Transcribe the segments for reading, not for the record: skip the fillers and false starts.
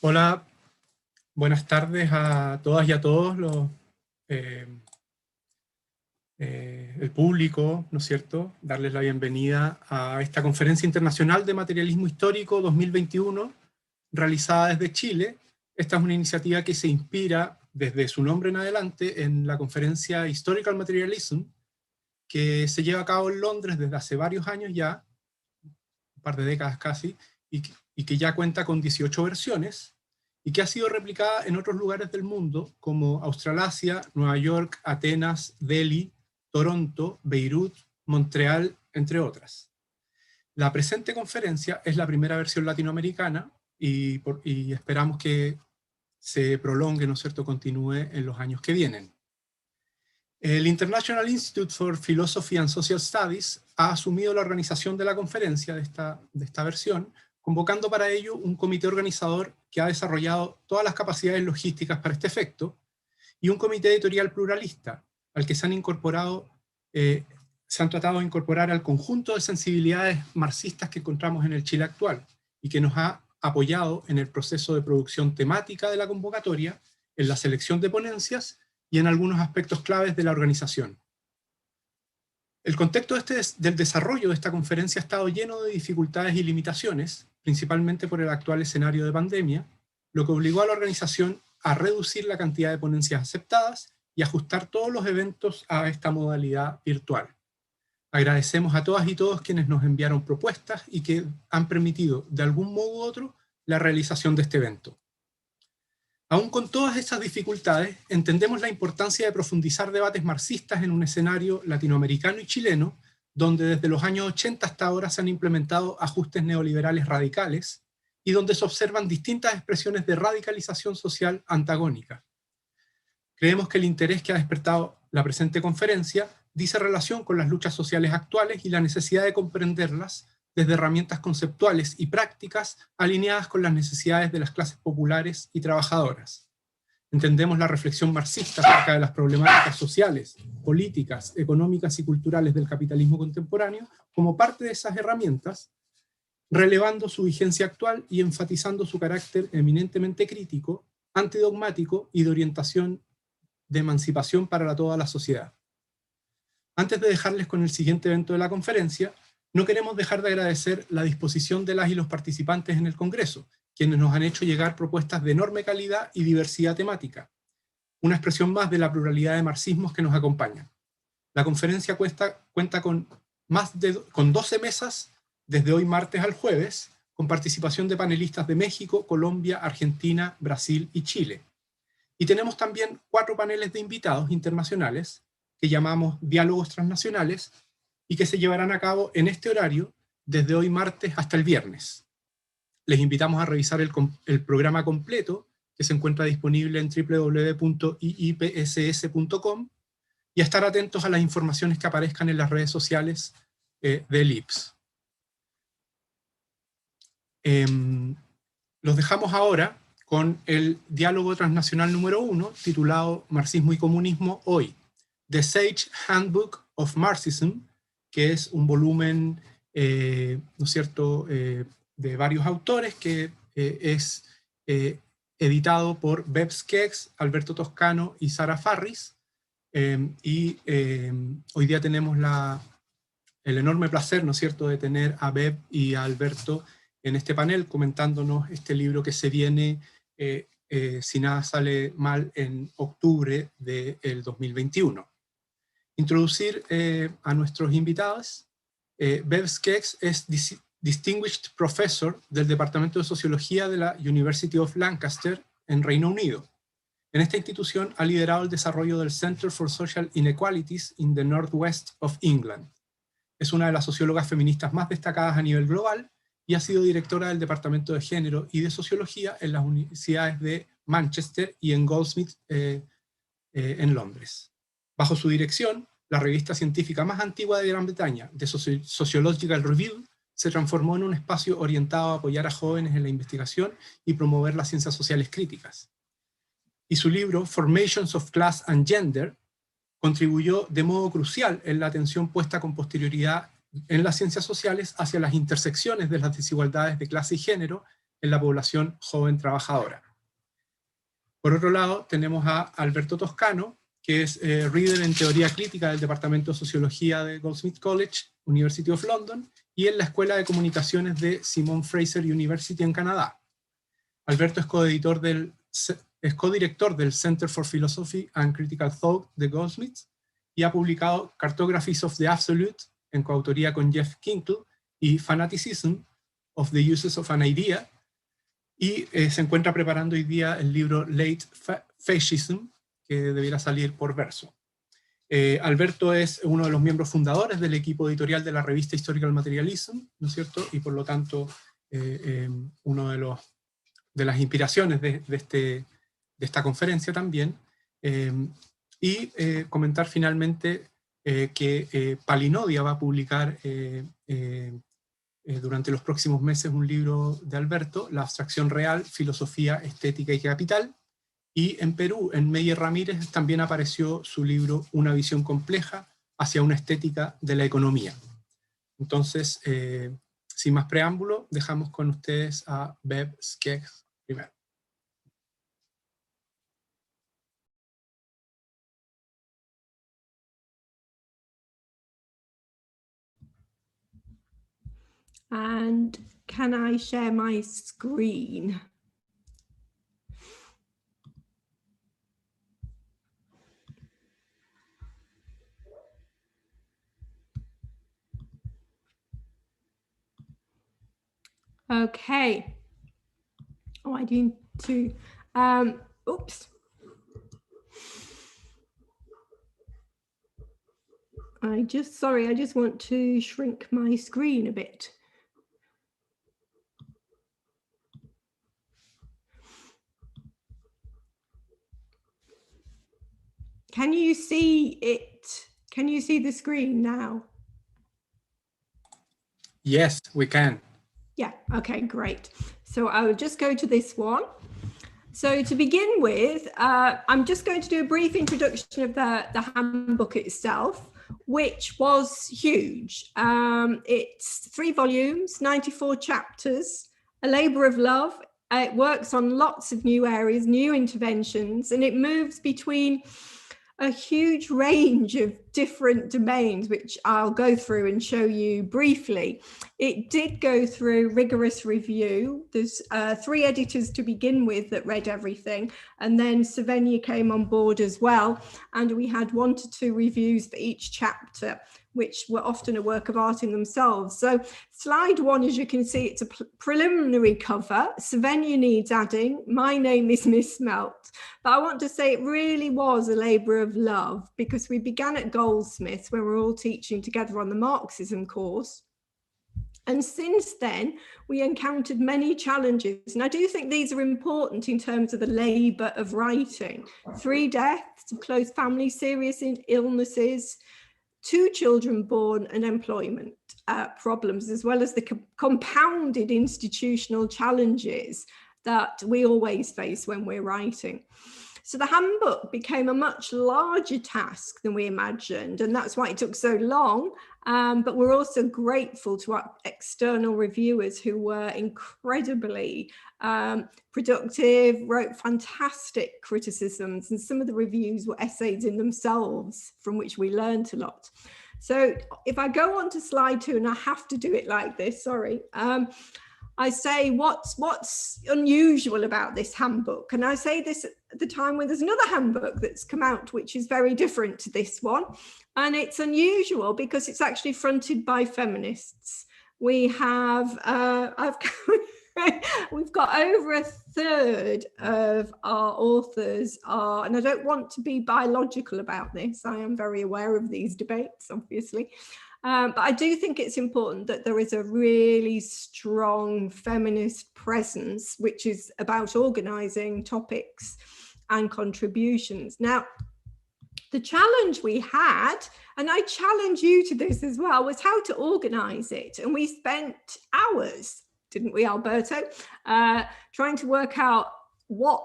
Hola, buenas tardes a todas y a todos el público, ¿no es cierto? Darles la bienvenida a esta Conferencia Internacional de Materialismo Histórico 2021, realizada desde Chile. Esta es una iniciativa que se inspira desde su nombre en adelante en la conferencia Historical Materialism, que se lleva a cabo en Londres desde hace varios años ya, un par de décadas casi, y que ya cuenta con 18 versiones, y que ha sido replicada en otros lugares del mundo, como Australasia, Nueva York, Atenas, Delhi, Toronto, Beirut, Montreal, entre otras. La presente conferencia es la primera versión latinoamericana, y esperamos que se prolongue, ¿no es cierto?, continúe en los años que vienen. El International Institute for Philosophy and Social Studies ha asumido la organización de la conferencia de esta versión, convocando para ello un comité organizador que ha desarrollado todas las capacidades logísticas para este efecto, y un comité editorial pluralista, al que se han tratado de incorporar al conjunto de sensibilidades marxistas que encontramos en el Chile actual, y que nos ha apoyado en el proceso de producción temática de la convocatoria, en la selección de ponencias, y en algunos aspectos claves de la organización. El contexto del desarrollo de esta conferencia ha estado lleno de dificultades y limitaciones, principalmente por el actual escenario de pandemia, lo que obligó a la organización a reducir la cantidad de ponencias aceptadas y ajustar todos los eventos a esta modalidad virtual. Agradecemos a todas y todos quienes nos enviaron propuestas y que han permitido, de algún modo u otro, la realización de este evento. Aún con todas estas dificultades, entendemos la importancia de profundizar debates marxistas en un escenario latinoamericano y chileno, donde desde los años 80 hasta ahora se han implementado ajustes neoliberales radicales, y donde se observan distintas expresiones de radicalización social antagónica. Creemos que el interés que ha despertado la presente conferencia dice relación con las luchas sociales actuales y la necesidad de comprenderlas desde herramientas conceptuales y prácticas alineadas con las necesidades de las clases populares y trabajadoras. Entendemos la reflexión marxista acerca de las problemáticas sociales, políticas, económicas y culturales del capitalismo contemporáneo como parte de esas herramientas, relevando su vigencia actual y enfatizando su carácter eminentemente crítico, antidogmático y de orientación de emancipación para toda la sociedad. Antes de dejarles con el siguiente evento de la conferencia, no queremos dejar de agradecer la disposición de las y los participantes en el Congreso, quienes nos han hecho llegar propuestas de enorme calidad y diversidad temática, una expresión más de la pluralidad de marxismos que nos acompañan. La conferencia cuenta con 12 mesas desde hoy martes al jueves, con participación de panelistas de México, Colombia, Argentina, Brasil y Chile. Y tenemos también 4 paneles de invitados internacionales, que llamamos Diálogos Transnacionales, y que se llevarán a cabo en este horario desde hoy martes hasta el viernes. Les invitamos a revisar el programa completo, que se encuentra disponible en www.iipss.com, y a estar atentos a las informaciones que aparezcan en las redes sociales del IPS. Los dejamos ahora con el diálogo transnacional número 1, titulado Marxismo y Comunismo hoy, The SAGE Handbook of Marxism, que es un volumen, ¿no es cierto?, de varios autores, que es editado por Bev Skeggs, Alberto Toscano y Sara Farris, y hoy día tenemos el enorme placer, ¿no es cierto?, de tener a Bev y a Alberto en este panel comentándonos este libro que se viene, si nada sale mal, en octubre del 2021. Introducir a nuestros invitados. Bev Skeggs es Distinguished Professor del Departamento de Sociología de la University of Lancaster en Reino Unido. En esta institución ha liderado el desarrollo del Center for Social Inequalities in the Northwest of England. Es una de las sociólogas feministas más destacadas a nivel global y ha sido directora del Departamento de Género y de Sociología en las universidades de Manchester y en Goldsmiths en Londres. Bajo su dirección, la revista científica más antigua de Gran Bretaña, The Sociological Review, se transformó en un espacio orientado a apoyar a jóvenes en la investigación y promover las ciencias sociales críticas. Y su libro, Formations of Class and Gender, contribuyó de modo crucial en la atención puesta con posterioridad en las ciencias sociales hacia las intersecciones de las desigualdades de clase y género en la población joven trabajadora. Por otro lado, tenemos a Alberto Toscano, que es Reader en Teoría Crítica del Departamento de Sociología de Goldsmiths College, University of London, y en la Escuela de Comunicaciones de Simon Fraser University en Canadá. Alberto es codirector del Center for Philosophy and Critical Thought de Goldsmiths y ha publicado Cartographies of the Absolute, en coautoría con Jeff Kinkle, y Fanaticism of the Uses of an Idea, y se encuentra preparando hoy día el libro Late Fascism, que debiera salir por Verso. Alberto es uno de los miembros fundadores del equipo editorial de la revista Historical Materialism, ¿no es cierto? Y por lo tanto, uno de las inspiraciones de esta conferencia también. Y comentar finalmente que Palinodia va a publicar durante los próximos meses un libro de Alberto, La abstracción real, filosofía, estética y capital. Y en Perú, en Meyer Ramírez, también apareció su libro Una visión compleja hacia una estética de la economía. Entonces, sin más preámbulo, dejamos con ustedes a Bev Skeggs primero. And can I share my screen? Okay. Oh, I need to, oops. I just want to shrink my screen a bit. Can you see it? Can you see the screen now? Yes, we can. Yeah, okay, great. So I will just go to this one. So to begin with, I'm just going to do a brief introduction of the handbook itself, which was huge. It's 3 volumes, 94 chapters, a labor of love. It works on lots of new areas, new interventions, and it moves between a huge range of different domains, which I'll go through and show you briefly. It did go through rigorous review. There's 3 editors to begin with that read everything, and then Savenia came on board as well, and we had 1 to 2 reviews for each chapter, which were often a work of art in themselves. So slide 1, as you can see, it's a preliminary cover. Savenia needs adding. My name is misspelt. But I want to say it really was a labor of love, because we began at Goldsmiths when we were all teaching together on the Marxism course. And since then, we encountered many challenges. And I do think these are important in terms of the labor of writing. 3 deaths, close family, serious illnesses, 2 children born, and employment problems, as well as the compounded institutional challenges that we always face when we're writing. So the handbook became a much larger task than we imagined, and that's why it took so long. But we're also grateful to our external reviewers who were incredibly productive, wrote fantastic criticisms, and some of the reviews were essays in themselves from which we learned a lot. So if I go on to slide 2, and I have to do it like this, sorry. I say what's unusual about this handbook, and I say this at the time when there's another handbook that's come out which is very different to this one, and it's unusual because it's actually fronted by feminists. We have we've got over 1/3 of our authors are, and I don't want to be biological about this, I am very aware of these debates, obviously. But I do think it's important that there is a really strong feminist presence, which is about organising topics and contributions. Now, the challenge we had, and I challenge you to this as well, was how to organise it. And we spent hours, didn't we, Alberto, trying to work out what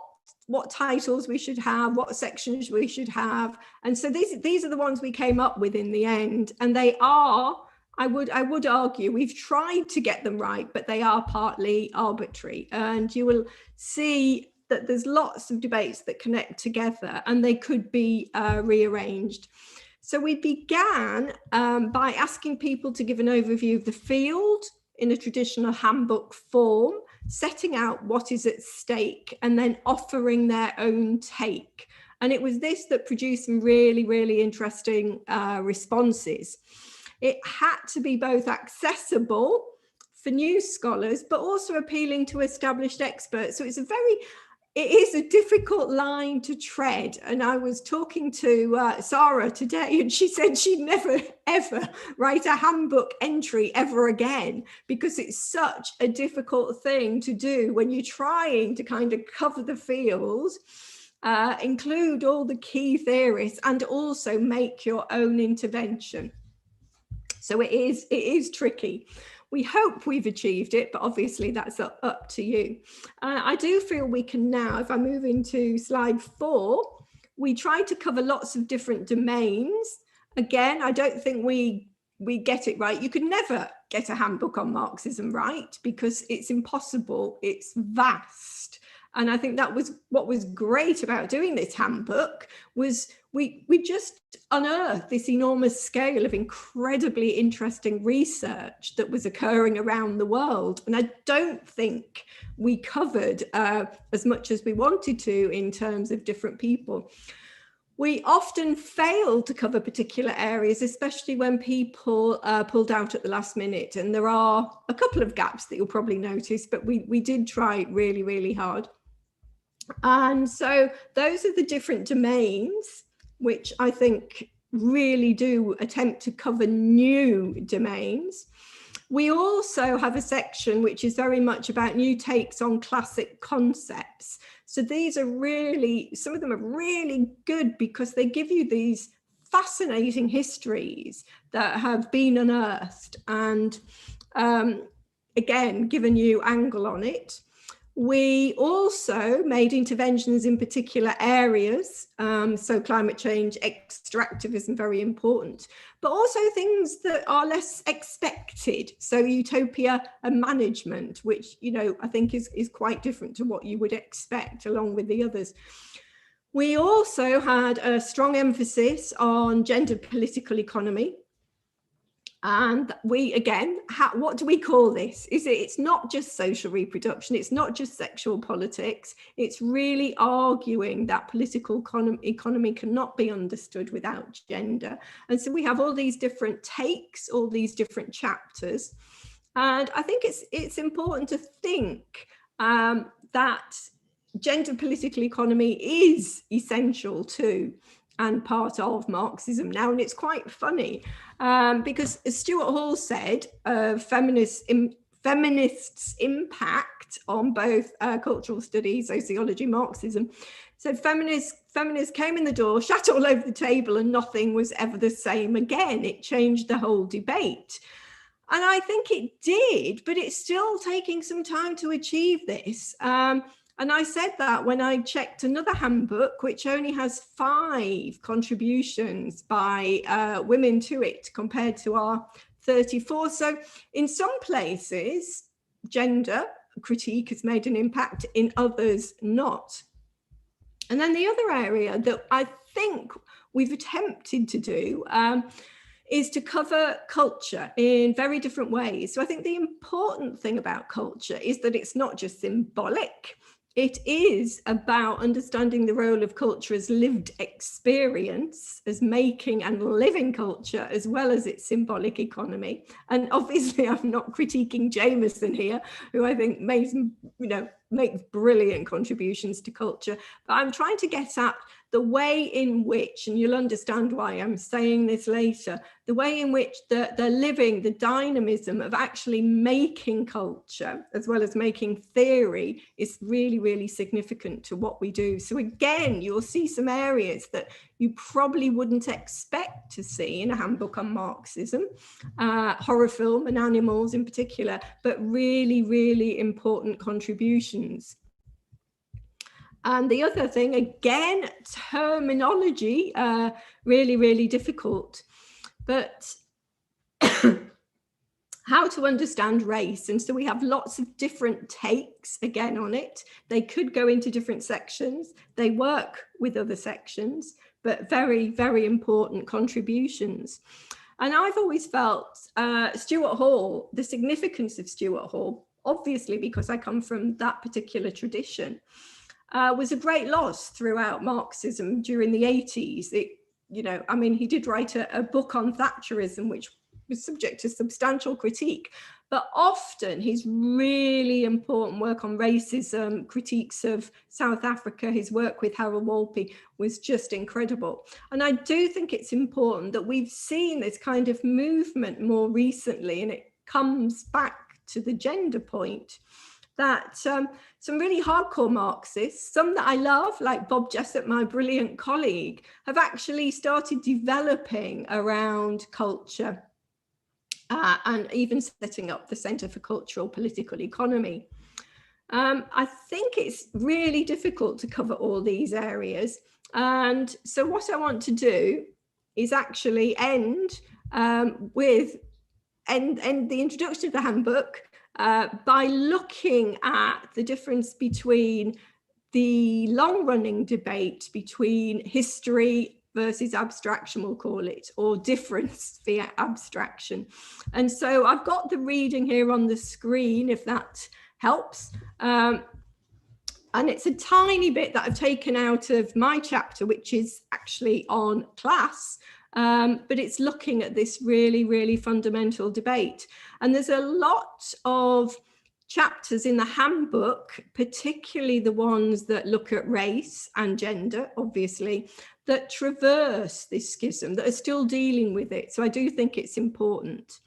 titles we should have, what sections we should have. And so these are the ones we came up with in the end. And they are I would argue we've tried to get them right, but they are partly arbitrary. And you will see that there's lots of debates that connect together and they could be rearranged. So we began by asking people to give an overview of the field in a traditional handbook form, setting out what is at stake and then offering their own take. And it was this that produced some really, really interesting responses. It had to be both accessible for new scholars, but also appealing to established experts. So it is a difficult line to tread. And I was talking to Sarah today, and she said she'd never, ever write a handbook entry ever again, because it's such a difficult thing to do when you're trying to kind of cover the field, include all the key theorists, and also make your own intervention. So it is tricky. We hope we've achieved it, but obviously that's up to you. I do feel we can now, if I move into slide 4, we try to cover lots of different domains. Again, I don't think we get it right. You could never get a handbook on Marxism right, because it's impossible. It's vast. And I think that was what was great about doing this handbook, was we just unearthed this enormous scale of incredibly interesting research that was occurring around the world. And I don't think we covered as much as we wanted to in terms of different people. We often fail to cover particular areas, especially when people pulled out at the last minute. And there are a couple of gaps that you'll probably notice, but we did try really, really hard. And so those are the different domains, which I think really do attempt to cover new domains. We also have a section which is very much about new takes on classic concepts. So these are really, some of them are really good because they give you these fascinating histories that have been unearthed and again, given you angle on it. We also made interventions in particular areas, so climate change, extractivism, very important, but also things that are less expected. So utopia and management, which, you know, I think is quite different to what you would expect along with the others. We also had a strong emphasis on gendered political economy. And we, again, what do we call this? It's not just social reproduction, it's not just sexual politics, it's really arguing that political economy cannot be understood without gender. And so we have all these different takes, all these different chapters. And I think it's important to think that gender political economy is essential to and part of Marxism now. And it's quite funny because as Stuart Hall said, feminists' impact on both cultural studies, sociology, Marxism. So feminists came in the door, shat all over the table, and nothing was ever the same again. It changed the whole debate. And I think it did, but it's still taking some time to achieve this. And I said that when I checked another handbook, which only has 5 contributions by women to it compared to our 34. So in some places, gender critique has made an impact, in others not. And then the other area that I think we've attempted to do is to cover culture in very different ways. So I think the important thing about culture is that it's not just symbolic. It is about understanding the role of culture as lived experience, as making and living culture, as well as its symbolic economy. And obviously, I'm not critiquing Jameson here, who I think makes brilliant contributions to culture. But I'm trying to get at the way in which, and you'll understand why I'm saying this later, the way in which they're living the dynamism of actually making culture as well as making theory is really, really significant to what we do. So again, you'll see some areas that you probably wouldn't expect to see in a handbook on Marxism, horror film and animals in particular, but really, really important contributions. And the other thing, again, terminology, really, really difficult. But how to understand race. And so we have lots of different takes again on it. They could go into different sections. They work with other sections, but very, very important contributions. And I've always felt Stuart Hall, the significance of Stuart Hall, obviously because I come from that particular tradition, was a great loss throughout Marxism during the 80s. I mean, he did write a book on Thatcherism, which was subject to substantial critique, but often his really important work on racism, critiques of South Africa, his work with Harold Walpy was just incredible. And I do think it's important that we've seen this kind of movement more recently, and it comes back to the gender point, that some really hardcore Marxists, some that I love, like Bob Jessup, my brilliant colleague, have actually started developing around culture and even setting up the Centre for Cultural Political Economy. I think it's really difficult to cover all these areas. And so what I want to do is actually end the introduction of the handbook by looking at the difference between the long-running debate between history versus abstraction, we'll call it, or difference via abstraction. And so I've got the reading here on the screen, if that helps. And it's a tiny bit that I've taken out of my chapter, which is actually on class, but it's looking at this really, really fundamental debate. And there's a lot of chapters in the handbook, particularly the ones that look at race and gender, obviously, that traverse this schism, that are still dealing with it. So I do think it's important.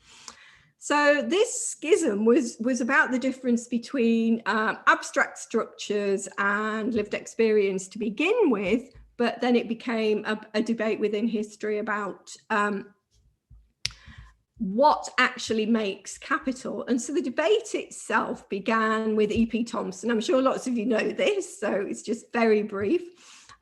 So this schism was about the difference between abstract structures and lived experience to begin with, but then it became a debate within history about what actually makes capital. And so the debate itself began with E.P. Thompson. I'm sure lots of you know this, so it's just very brief,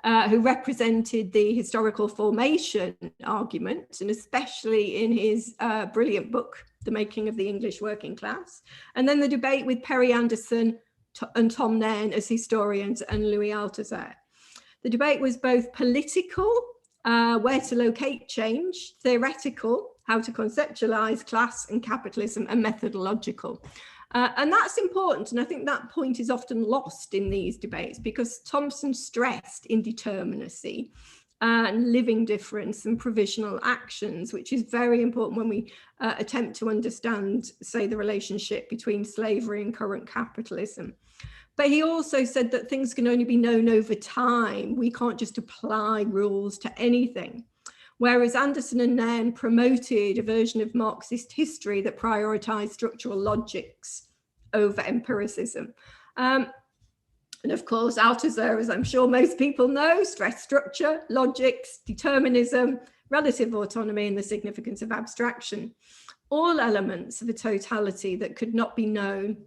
who represented the historical formation argument, and especially in his brilliant book, The Making of the English Working Class. And then the debate with Perry Anderson and Tom Nairn as historians and Louis Althusser. The debate was both political, where to locate change, theoretical, how to conceptualize class and capitalism, and methodological. And that's important. And I think that point is often lost in these debates because Thompson stressed indeterminacy and living difference and provisional actions, which is very important when we attempt to understand, say, the relationship between slavery and current capitalism. But he also said that things can only be known over time. We can't just apply rules to anything. Whereas Anderson and Nairn promoted a version of Marxist history that prioritized structural logics over empiricism. And of course, Althusser, as I'm sure most people know, stressed structure, logics, determinism, relative autonomy, and the significance of abstraction. All elements of a totality that could not be known,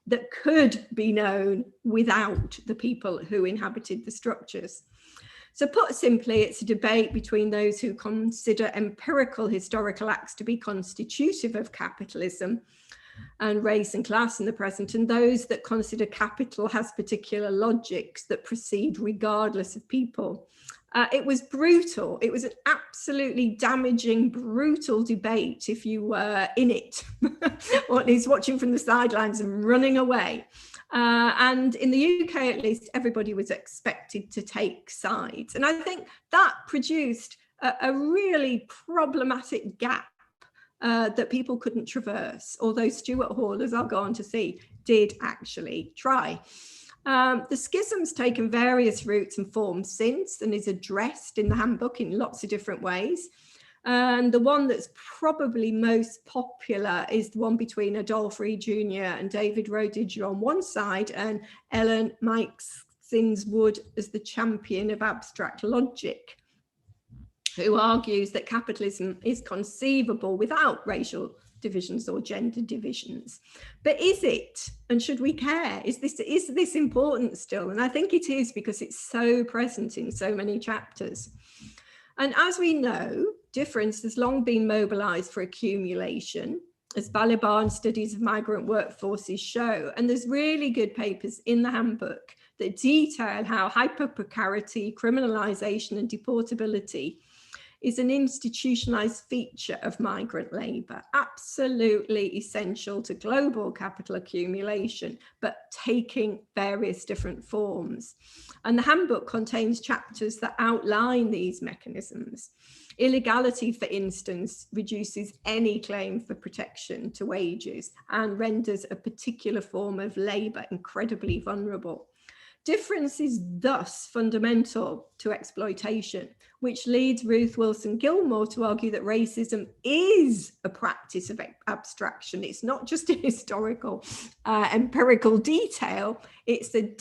that could be known without the people who inhabited the structures. So put simply, it's a debate between those who consider empirical historical acts to be constitutive of capitalism and race and class in the present, and those that consider capital has particular logics that proceed regardless of people. It was brutal. It was an absolutely damaging, brutal debate if you were in it, or at least watching from the sidelines and running away. And in the UK, at least, everybody was expected to take sides. And I think that produced a really problematic gap that people couldn't traverse, although Stuart Hall, as I'll go on to see, did actually try. The schism's taken various routes and forms since and is addressed in the handbook in lots of different ways. And the one that's probably most popular is the one between Adolph Reed Jr. and David Rodiger on one side, and Ellen Sinswood as the champion of abstract logic, who argues that capitalism is conceivable without racial divisions or gender divisions. But is it? And should we care? Is this important still? And I think it is, because it's so present in so many chapters. And as we know, difference has long been mobilized for accumulation, as Baliban studies of migrant workforces show. And there's really good papers in the handbook that detail how hyper-precarity, criminalization and deportability is an institutionalized feature of migrant labor, absolutely essential to global capital accumulation, but taking various different forms. And the handbook contains chapters that outline these mechanisms. Illegality, for instance, reduces any claim for protection to wages and renders a particular form of labor incredibly vulnerable. Difference is thus fundamental to exploitation, which leads Ruth Wilson Gilmore to argue that racism is a practice of abstraction. It's not just a historical, empirical detail, it's the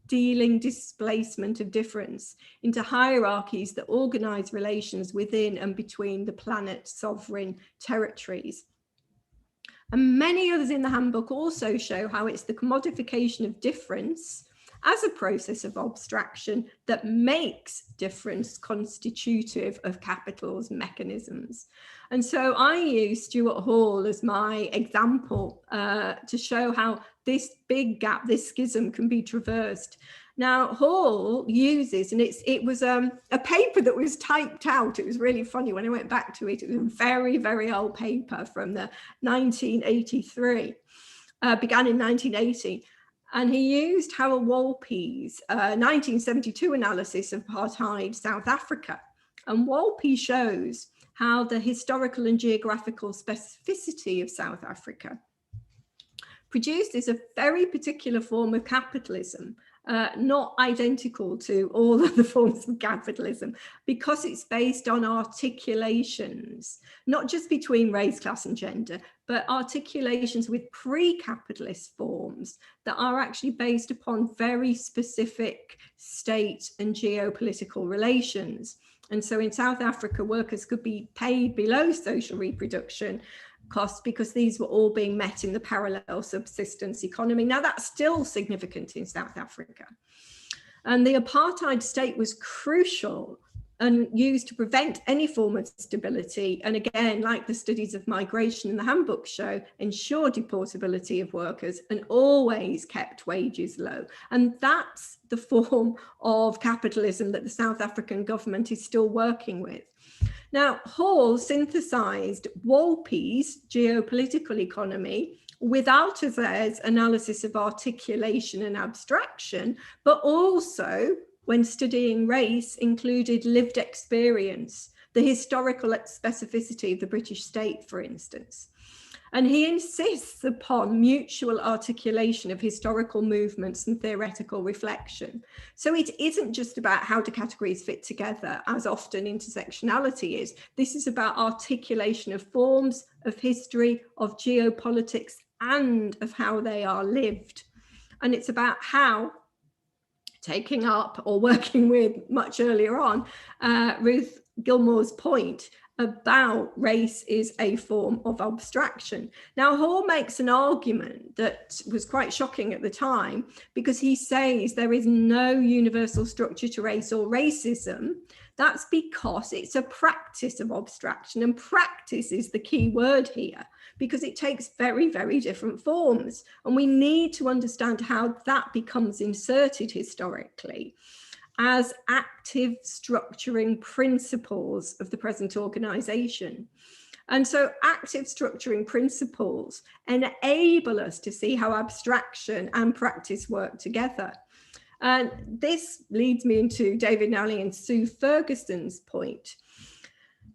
dealing displacement of difference into hierarchies that organize relations within and between the planet's sovereign territories. And many others in the handbook also show how it's the commodification of difference as a process of abstraction that makes difference constitutive of capital's mechanisms. And so I use Stuart Hall as my example to show how this big gap, this schism, can be traversed. Now, Hall uses, and it was a paper that was typed out. It was really funny when I went back to it. It was a very, very old paper from the 1983, began in 1980. And he used Harold Wolpe's 1972 analysis of apartheid South Africa. And Wolpe shows how the historical and geographical specificity of South Africa produces a very particular form of capitalism, not identical to all other forms of capitalism, because it's based on articulations, not just between race, class and gender, but articulations with pre-capitalist forms that are actually based upon very specific state and geopolitical relations. And so in South Africa, workers could be paid below social reproduction costs because these were all being met in the parallel subsistence economy. Now that's still significant in South Africa. And the apartheid state was crucial and used to prevent any form of stability. And again, like the studies of migration in the handbook show, ensure deportability of workers and always kept wages low. And that's the form of capitalism that the South African government is still working with. Now, Hall synthesized Wolpe's geopolitical economy with Althusser's analysis of articulation and abstraction, but also, when studying race, included lived experience, the historical specificity of the British state, for instance. And he insists upon mutual articulation of historical movements and theoretical reflection. So it isn't just about how do categories fit together, as often intersectionality is. This is about articulation of forms, of history, of geopolitics, and of how they are lived. And it's about how, taking up or working with much earlier on, Ruth Gilmore's point about race is a form of abstraction. Now, Hall makes an argument that was quite shocking at the time, because he says there is no universal structure to race or racism. That's because it's a practice of abstraction, and practice is the key word here, because it takes very, very different forms. And we need to understand how that becomes inserted historically as active structuring principles of the present organization. And so active structuring principles enable us to see how abstraction and practice work together. And this leads me into David Nally and Sue Ferguson's point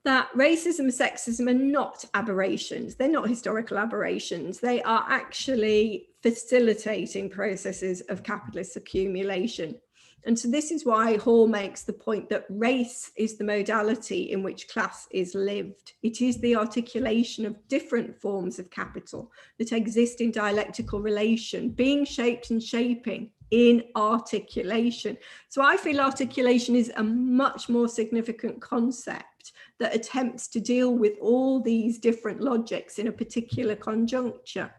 that racism and sexism are not aberrations. They're not historical aberrations. They are actually facilitating processes of capitalist accumulation. And so this is why Hall makes the point that race is the modality in which class is lived. It is the articulation of different forms of capital that exist in dialectical relation, being shaped and shaping in articulation. So I feel articulation is a much more significant concept that attempts to deal with all these different logics in a particular conjuncture.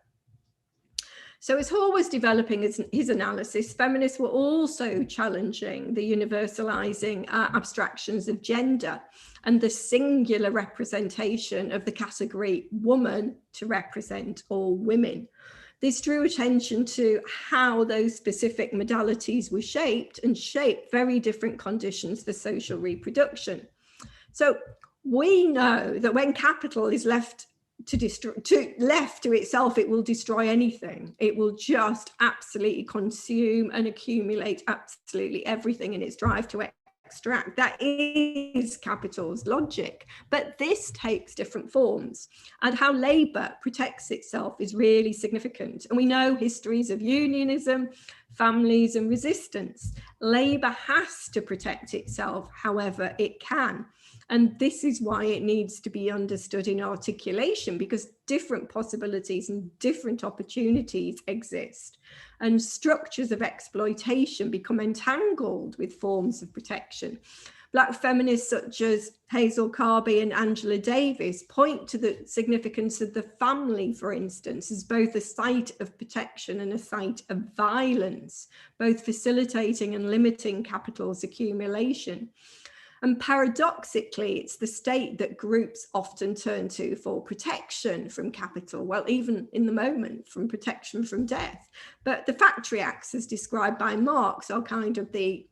So as Hall was developing his analysis, feminists were also challenging the universalizing abstractions of gender and the singular representation of the category woman to represent all women. This drew attention to how those specific modalities were shaped and shaped very different conditions for social reproduction. So we know that when capital is left to itself, it will destroy anything. It will just absolutely consume and accumulate absolutely everything in its drive to extract. That is capital's logic, but this takes different forms, and how labor protects itself is really significant. And we know histories of unionism, families, and resistance. Labor has to protect itself however it can. And this is why it needs to be understood in articulation, because different possibilities and different opportunities exist. And structures of exploitation become entangled with forms of protection. Black feminists such as Hazel Carby and Angela Davis point to the significance of the family, for instance, as both a site of protection and a site of violence, both facilitating and limiting capital's accumulation. And paradoxically, it's the state that groups often turn to for protection from capital, well, even in the moment, from protection from death. But the factory acts, as described by Marx, are kind of the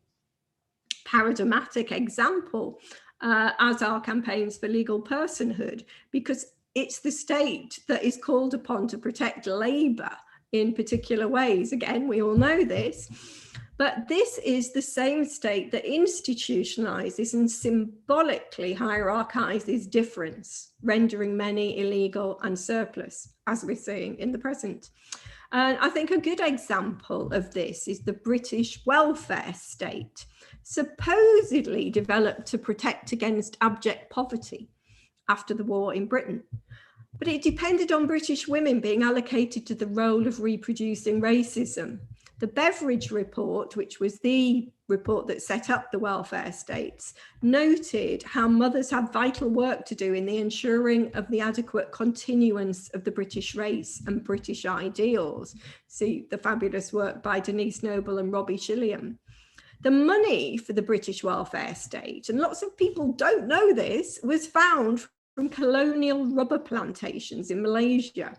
paradigmatic example, as are campaigns for legal personhood, because it's the state that is called upon to protect labor in particular ways. Again, we all know this. But this is the same state that institutionalizes and symbolically hierarchizes difference, rendering many illegal and surplus, as we're seeing in the present. And I think a good example of this is the British welfare state, supposedly developed to protect against abject poverty after the war in Britain. But it depended on British women being allocated to the role of reproducing racism. The Beveridge report, which was the report that set up the welfare states, noted how mothers had vital work to do in the ensuring of the adequate continuance of the British race and British ideals. See the fabulous work by Denise Noble and Robbie Shilliam. The money for the British welfare state, and lots of people don't know this, was found from colonial rubber plantations in Malaysia,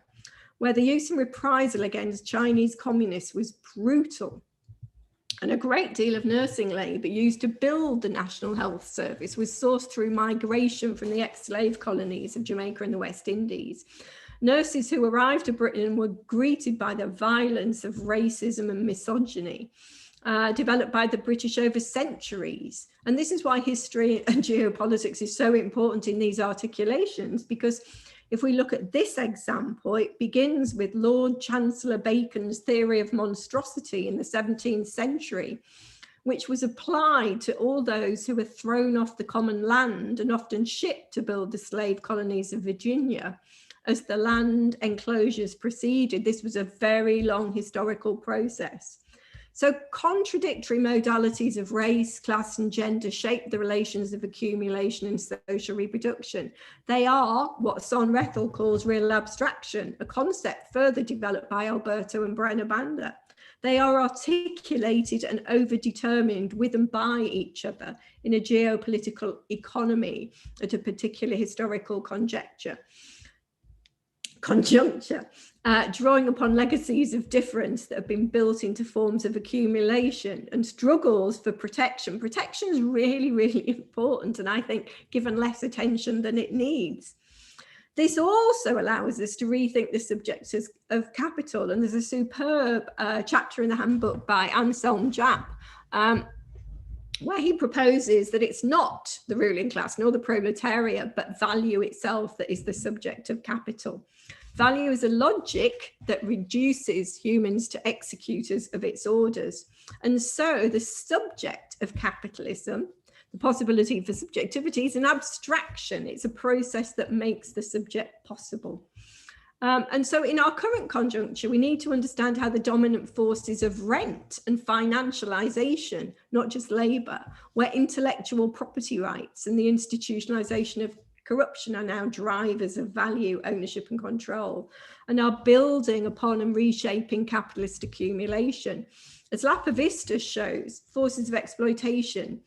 where the use and reprisal against Chinese communists was brutal. And a great deal of nursing labour used to build the National Health Service was sourced through migration from the ex-slave colonies of Jamaica and the West Indies. Nurses who arrived to Britain were greeted by the violence of racism and misogyny, developed by the British over centuries. And this is why history and geopolitics is so important in these articulations, because if we look at this example, it begins with Lord Chancellor Bacon's theory of monstrosity in the 17th century, which was applied to all those who were thrown off the common land and often shipped to build the slave colonies of Virginia. As the land enclosures proceeded, this was a very long historical process. So contradictory modalities of race, class, and gender shape the relations of accumulation and social reproduction. They are what Son Rethel calls real abstraction, a concept further developed by Alberto and Brenner Banda. They are articulated and overdetermined with and by each other in a geopolitical economy at a particular historical conjuncture, drawing upon legacies of difference that have been built into forms of accumulation and struggles for protection. Protection is really, really important, and I think given less attention than it needs. This also allows us to rethink the subject of capital, and there's a superb chapter in the handbook by Anselm Japp, where he proposes that it's not the ruling class nor the proletariat, but value itself that is the subject of capital. Value is a logic that reduces humans to executors of its orders. And so the subject of capitalism, the possibility for subjectivity, is an abstraction. It's a process that makes the subject possible. And so in our current conjuncture, we need to understand how the dominant forces of rent and financialization, not just labor, where intellectual property rights and the institutionalization of corruption are now drivers of value, ownership and control, and are building upon and reshaping capitalist accumulation. As Lapovista shows, forces of exploitation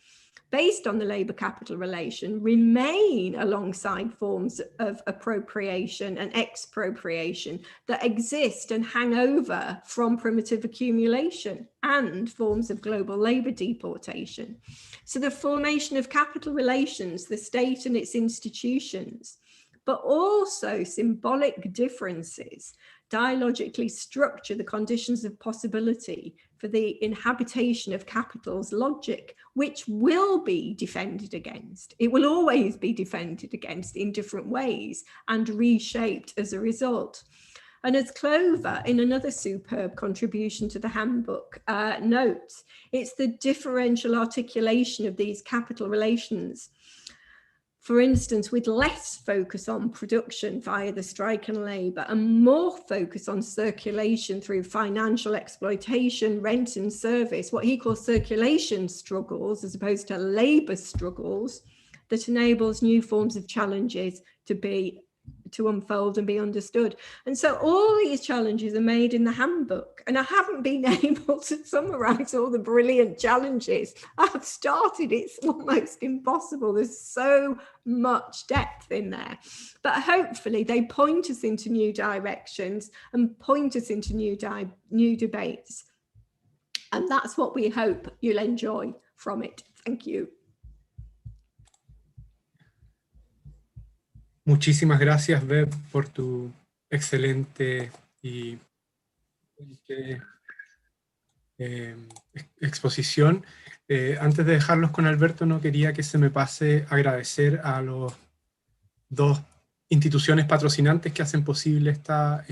based on the labor-capital relation remain alongside forms of appropriation and expropriation that exist and hang over from primitive accumulation and forms of global labor deportation. So the formation of capital relations, the state and its institutions, but also symbolic differences dialogically structure the conditions of possibility for the inhabitation of capital's logic, which will be defended against. It will always be defended against in different ways and reshaped as a result. And as Clover, in another superb contribution to the handbook, notes, it's the differential articulation of these capital relations, for instance, with less focus on production via the strike and labour and more focus on circulation through financial exploitation, rent and service, what he calls circulation struggles as opposed to labour struggles, that enables new forms of challenges to unfold and be understood. And so all these challenges are made in the handbook, and I haven't been able to summarize all the brilliant challenges I've started. It's almost impossible. There's so much depth in there, but hopefully they point us into new directions and point us into new debates, and that's what we hope you'll enjoy from it. Thank you. Muchísimas gracias, Bev, por tu excelente exposición. Antes de dejarlos con Alberto, no quería que se me pase agradecer a los dos instituciones patrocinantes que hacen posible esta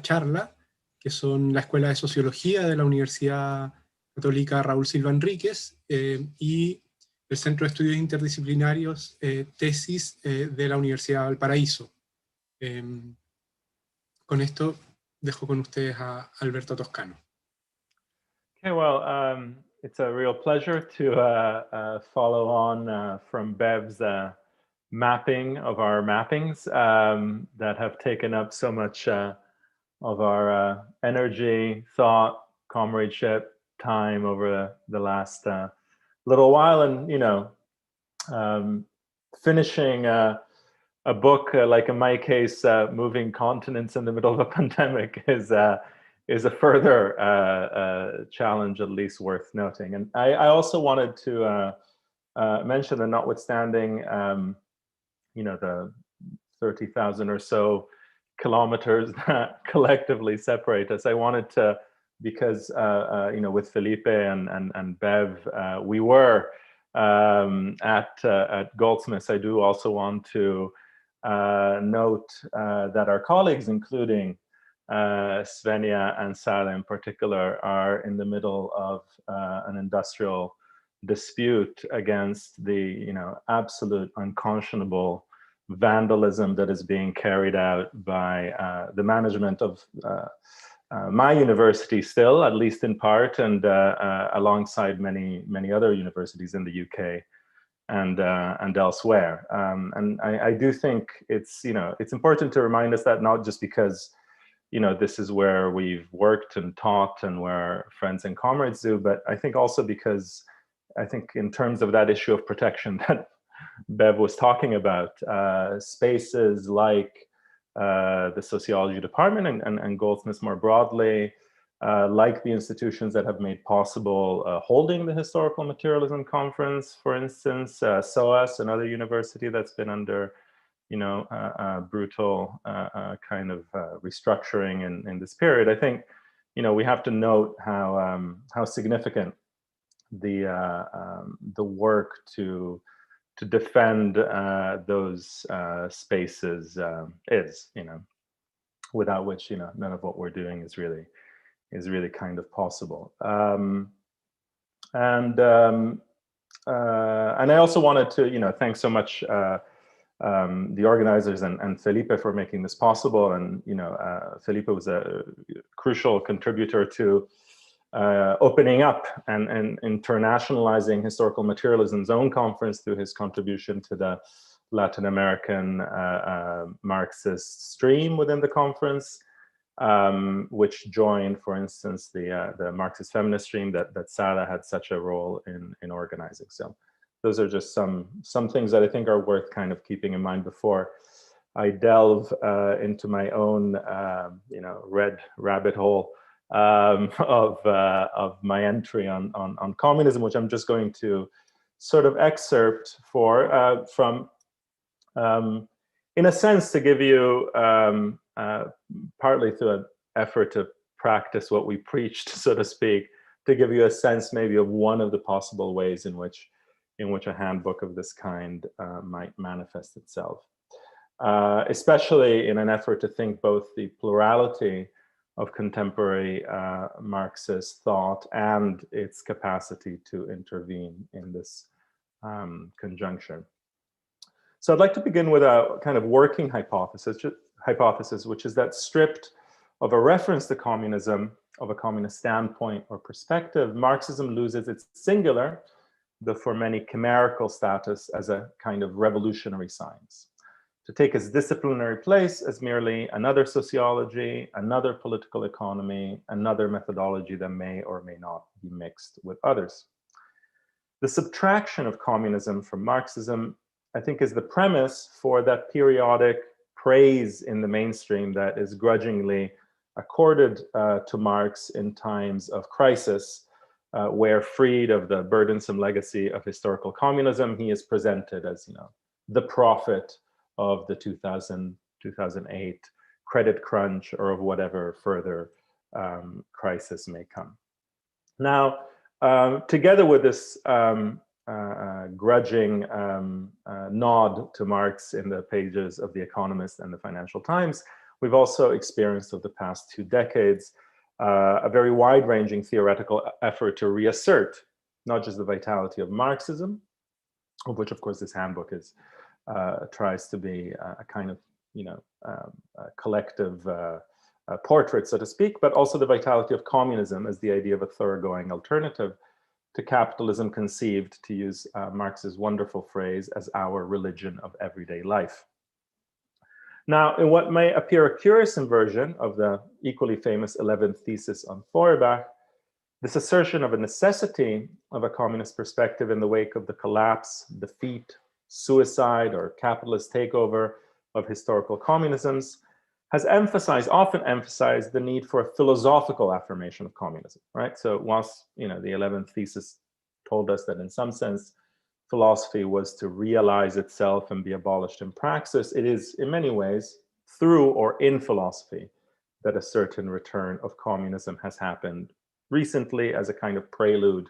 charla, que son la Escuela de Sociología de la Universidad Católica Raúl Silva Enríquez y el Centro de Estudios Interdisciplinarios Tesis de la Universidad de Valparaíso. Con esto dejo con ustedes a Alberto Toscano. Okay, well, it's a real pleasure to follow on from Bev's mapping of our mappings that have taken up so much of our energy, thought, comradeship, time over the last little while. And, you know, finishing a book, like in my case, Moving Continents in the Middle of a Pandemic is a further challenge, at least worth noting. And I also wanted to mention that notwithstanding, you know, the 30,000 or so kilometers that collectively separate us, I wanted to, because you know, with Felipe and Bev, we were at Goldsmiths. I do also want to note that our colleagues, including Svenja and Sara in particular, are in the middle of an industrial dispute against the, you know, absolute unconscionable vandalism that is being carried out by the management of my university still, at least in part, and alongside many other universities in the UK and elsewhere. And I do think it's, you know, it's important to remind us that, not just because, you know, this is where we've worked and taught and where our friends and comrades do, but I think also because I think in terms of that issue of protection that Bev was talking about, spaces like the sociology department and Goldsmiths more broadly, like the institutions that have made possible holding the Historical Materialism Conference, for instance, SOAS, another university that's been under, you know, brutal kind of restructuring in this period. I think, you know, we have to note how significant the work to defend those spaces is, you know, without which, you know, none of what we're doing is really kind of possible. And I also wanted to, you know, thank so much the organizers and Felipe for making this possible. And, you know, Felipe was a crucial contributor to opening up and internationalizing historical materialism's own conference through his contribution to the Latin American Marxist stream within the conference, which joined, for instance, the Marxist feminist stream that Sara had such a role in organizing. So those are just some things that I think are worth kind of keeping in mind before I delve into my own, red rabbit hole of my entry on communism, which I'm just going to sort of excerpt from, in a sense, to give you, partly through an effort to practice what we preached, so to speak, to give you a sense maybe of one of the possible ways in which a handbook of this kind might manifest itself. Especially in an effort to think both the plurality of contemporary Marxist thought and its capacity to intervene in this conjunction. So I'd like to begin with a kind of working hypothesis, which is that stripped of a reference to communism, of a communist standpoint or perspective, Marxism loses its singular, though for many chimerical status as a kind of revolutionary science, to take its disciplinary place as merely another sociology, another political economy, another methodology that may or may not be mixed with others. The subtraction of communism from Marxism, I think, is the premise for that periodic praise in the mainstream that is grudgingly accorded to Marx in times of crisis, where, freed of the burdensome legacy of historical communism, he is presented as, the prophet of the 2008 credit crunch, or of whatever further crisis may come. Now, together with this grudging nod to Marx in the pages of The Economist and the Financial Times, we've also experienced over the past 2 decades a very wide-ranging theoretical effort to reassert not just the vitality of Marxism, of which, of course, this handbook tries to be a kind of, a collective portrait, so to speak, but also the vitality of communism as the idea of a thoroughgoing alternative to capitalism, conceived, to use Marx's wonderful phrase, as our religion of everyday life. Now, in what may appear a curious inversion of the equally famous 11th thesis on Feuerbach, this assertion of a necessity of a communist perspective in the wake of the collapse, defeat, suicide, or capitalist takeover of historical communisms has often emphasized the need for a philosophical affirmation of communism, right? So whilst, the 11th thesis told us that in some sense, philosophy was to realize itself and be abolished in praxis, it is in many ways through or in philosophy that a certain return of communism has happened recently as a kind of prelude,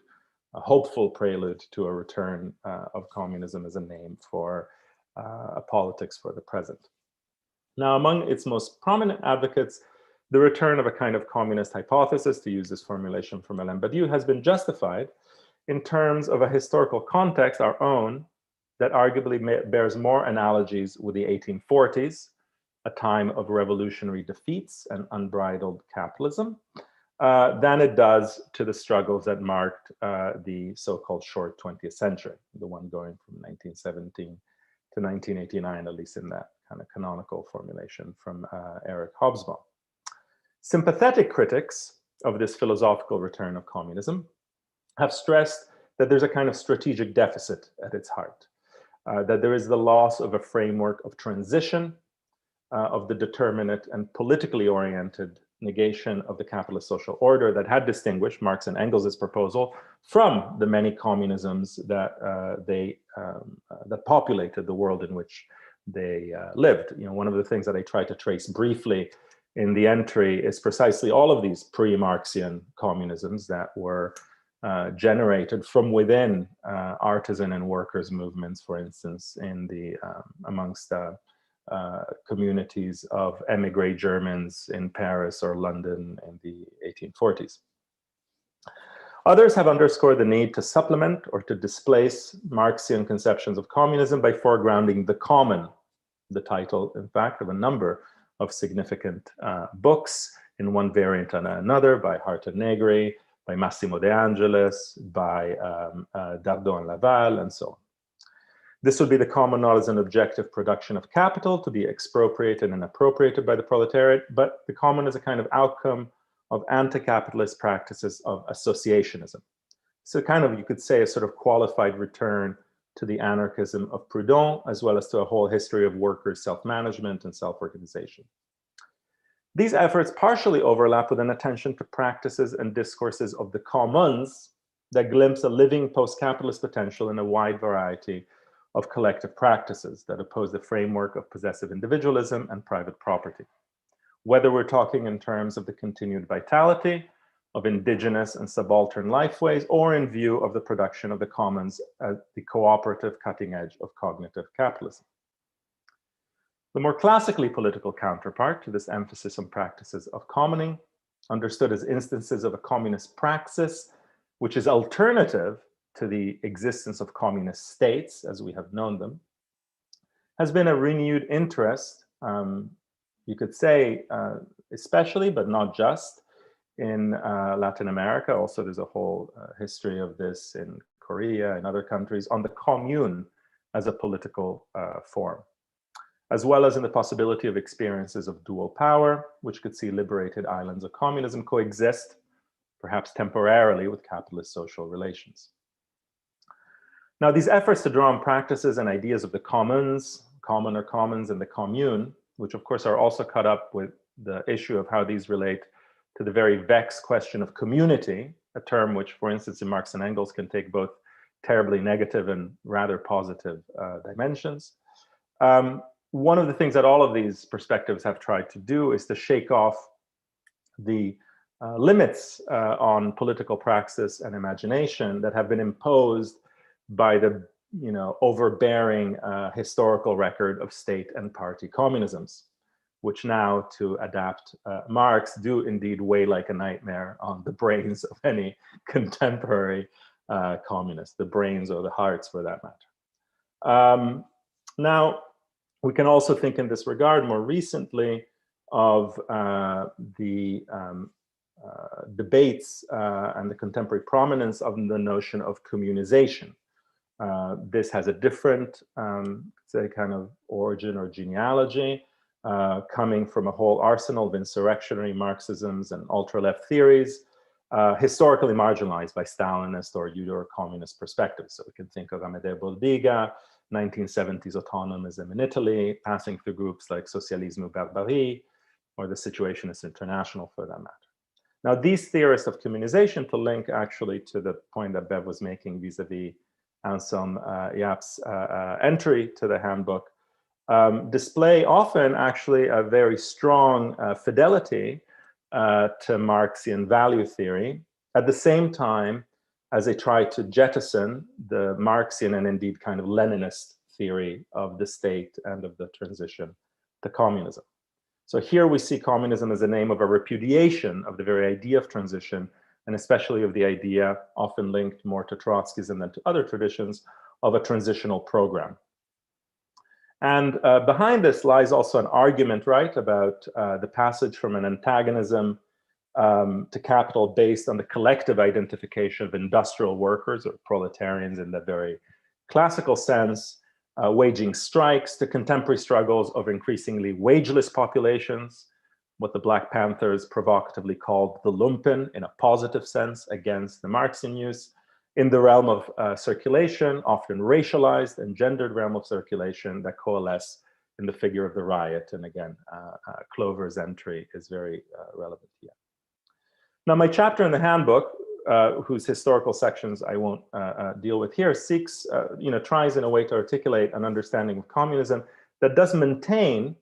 a hopeful prelude to a return of communism as a name for a politics for the present. Now, among its most prominent advocates, the return of a kind of communist hypothesis, to use this formulation from Alain Badiou, has been justified in terms of a historical context, our own, that arguably bears more analogies with the 1840s, a time of revolutionary defeats and unbridled capitalism, than it does to the struggles that marked the so-called short 20th century, the one going from 1917 to 1989, at least in that kind of canonical formulation from Eric Hobsbawm. Sympathetic critics of this philosophical return of communism have stressed that there's a kind of strategic deficit at its heart, that there is the loss of a framework of transition, of the determinate and politically oriented negation of the capitalist social order that had distinguished Marx and Engels' proposal from the many communisms that that populated the world in which they lived. One of the things that I try to trace briefly in the entry is precisely all of these pre-Marxian communisms that were generated from within artisan and workers' movements, for instance, in the amongst communities of emigre Germans in Paris or London in the 1840s. Others have underscored the need to supplement or to displace Marxian conceptions of communism by foregrounding the common, the title, in fact, of a number of significant books, in one variant and another, by Hart and Negri, by Massimo De Angelis, by Dardot and Laval, and so on. This would be the common not as an objective production of capital to be expropriated and appropriated by the proletariat, but the common as a kind of outcome of anti-capitalist practices of associationism. So kind of, you could say, a sort of qualified return to the anarchism of Proudhon, as well as to a whole history of workers' self-management and self-organization. These efforts partially overlap with an attention to practices and discourses of the commons that glimpse a living post-capitalist potential in a wide variety of collective practices that oppose the framework of possessive individualism and private property. Whether we're talking in terms of the continued vitality of indigenous and subaltern lifeways, or in view of the production of the commons as the cooperative cutting edge of cognitive capitalism. The more classically political counterpart to this emphasis on practices of commoning, understood as instances of a communist praxis, which is alternative to the existence of communist states as we have known them, has been a renewed interest, you could say, especially, but not just, in Latin America. Also, there's a whole history of this in Korea and other countries on the commune as a political form, as well as in the possibility of experiences of dual power, which could see liberated islands of communism coexist, perhaps temporarily, with capitalist social relations. Now, these efforts to draw on practices and ideas of the commons, common or commons, and the commune, which of course are also cut up with the issue of how these relate to the very vexed question of community, a term which, for instance, in Marx and Engels can take both terribly negative and rather positive dimensions. One of the things that all of these perspectives have tried to do is to shake off the limits on political praxis and imagination that have been imposed by the overbearing historical record of state and party communisms, which now, to adapt Marx, do indeed weigh like a nightmare on the brains of any contemporary communist, the brains or the hearts for that matter. Now, we can also think in this regard more recently of the debates and the contemporary prominence of the notion of communization. This has a different, say, kind of origin or genealogy, coming from a whole arsenal of insurrectionary Marxisms and ultra-left theories, historically marginalized by Stalinist or Euro-communist perspectives. So we can think of Amedeo Boldiga, 1970s autonomism in Italy, passing through groups like Socialisme Barbarie, or the Situationist International for that matter. Now, these theorists of communization, to link actually to the point that Bev was making vis-a-vis Anselm Jaap's entry to the handbook, display often actually a very strong fidelity to Marxian value theory, at the same time as they try to jettison the Marxian and indeed kind of Leninist theory of the state and of the transition to communism. So here we see communism as a name of a repudiation of the very idea of transition, and especially of the idea, often linked more to Trotskyism than to other traditions, of a transitional program. And behind this lies also an argument, right, about the passage from an antagonism to capital based on the collective identification of industrial workers or proletarians in the very classical sense, waging strikes, to contemporary struggles of increasingly wageless populations, what the Black Panthers provocatively called the lumpen in a positive sense against the Marxian use, in the realm of circulation, often racialized and gendered realm of circulation that coalesce in the figure of the riot. And again, Clover's entry is very relevant here. Now, my chapter in the handbook, whose historical sections I won't deal with here, seeks, tries in a way to articulate an understanding of communism that does maintain,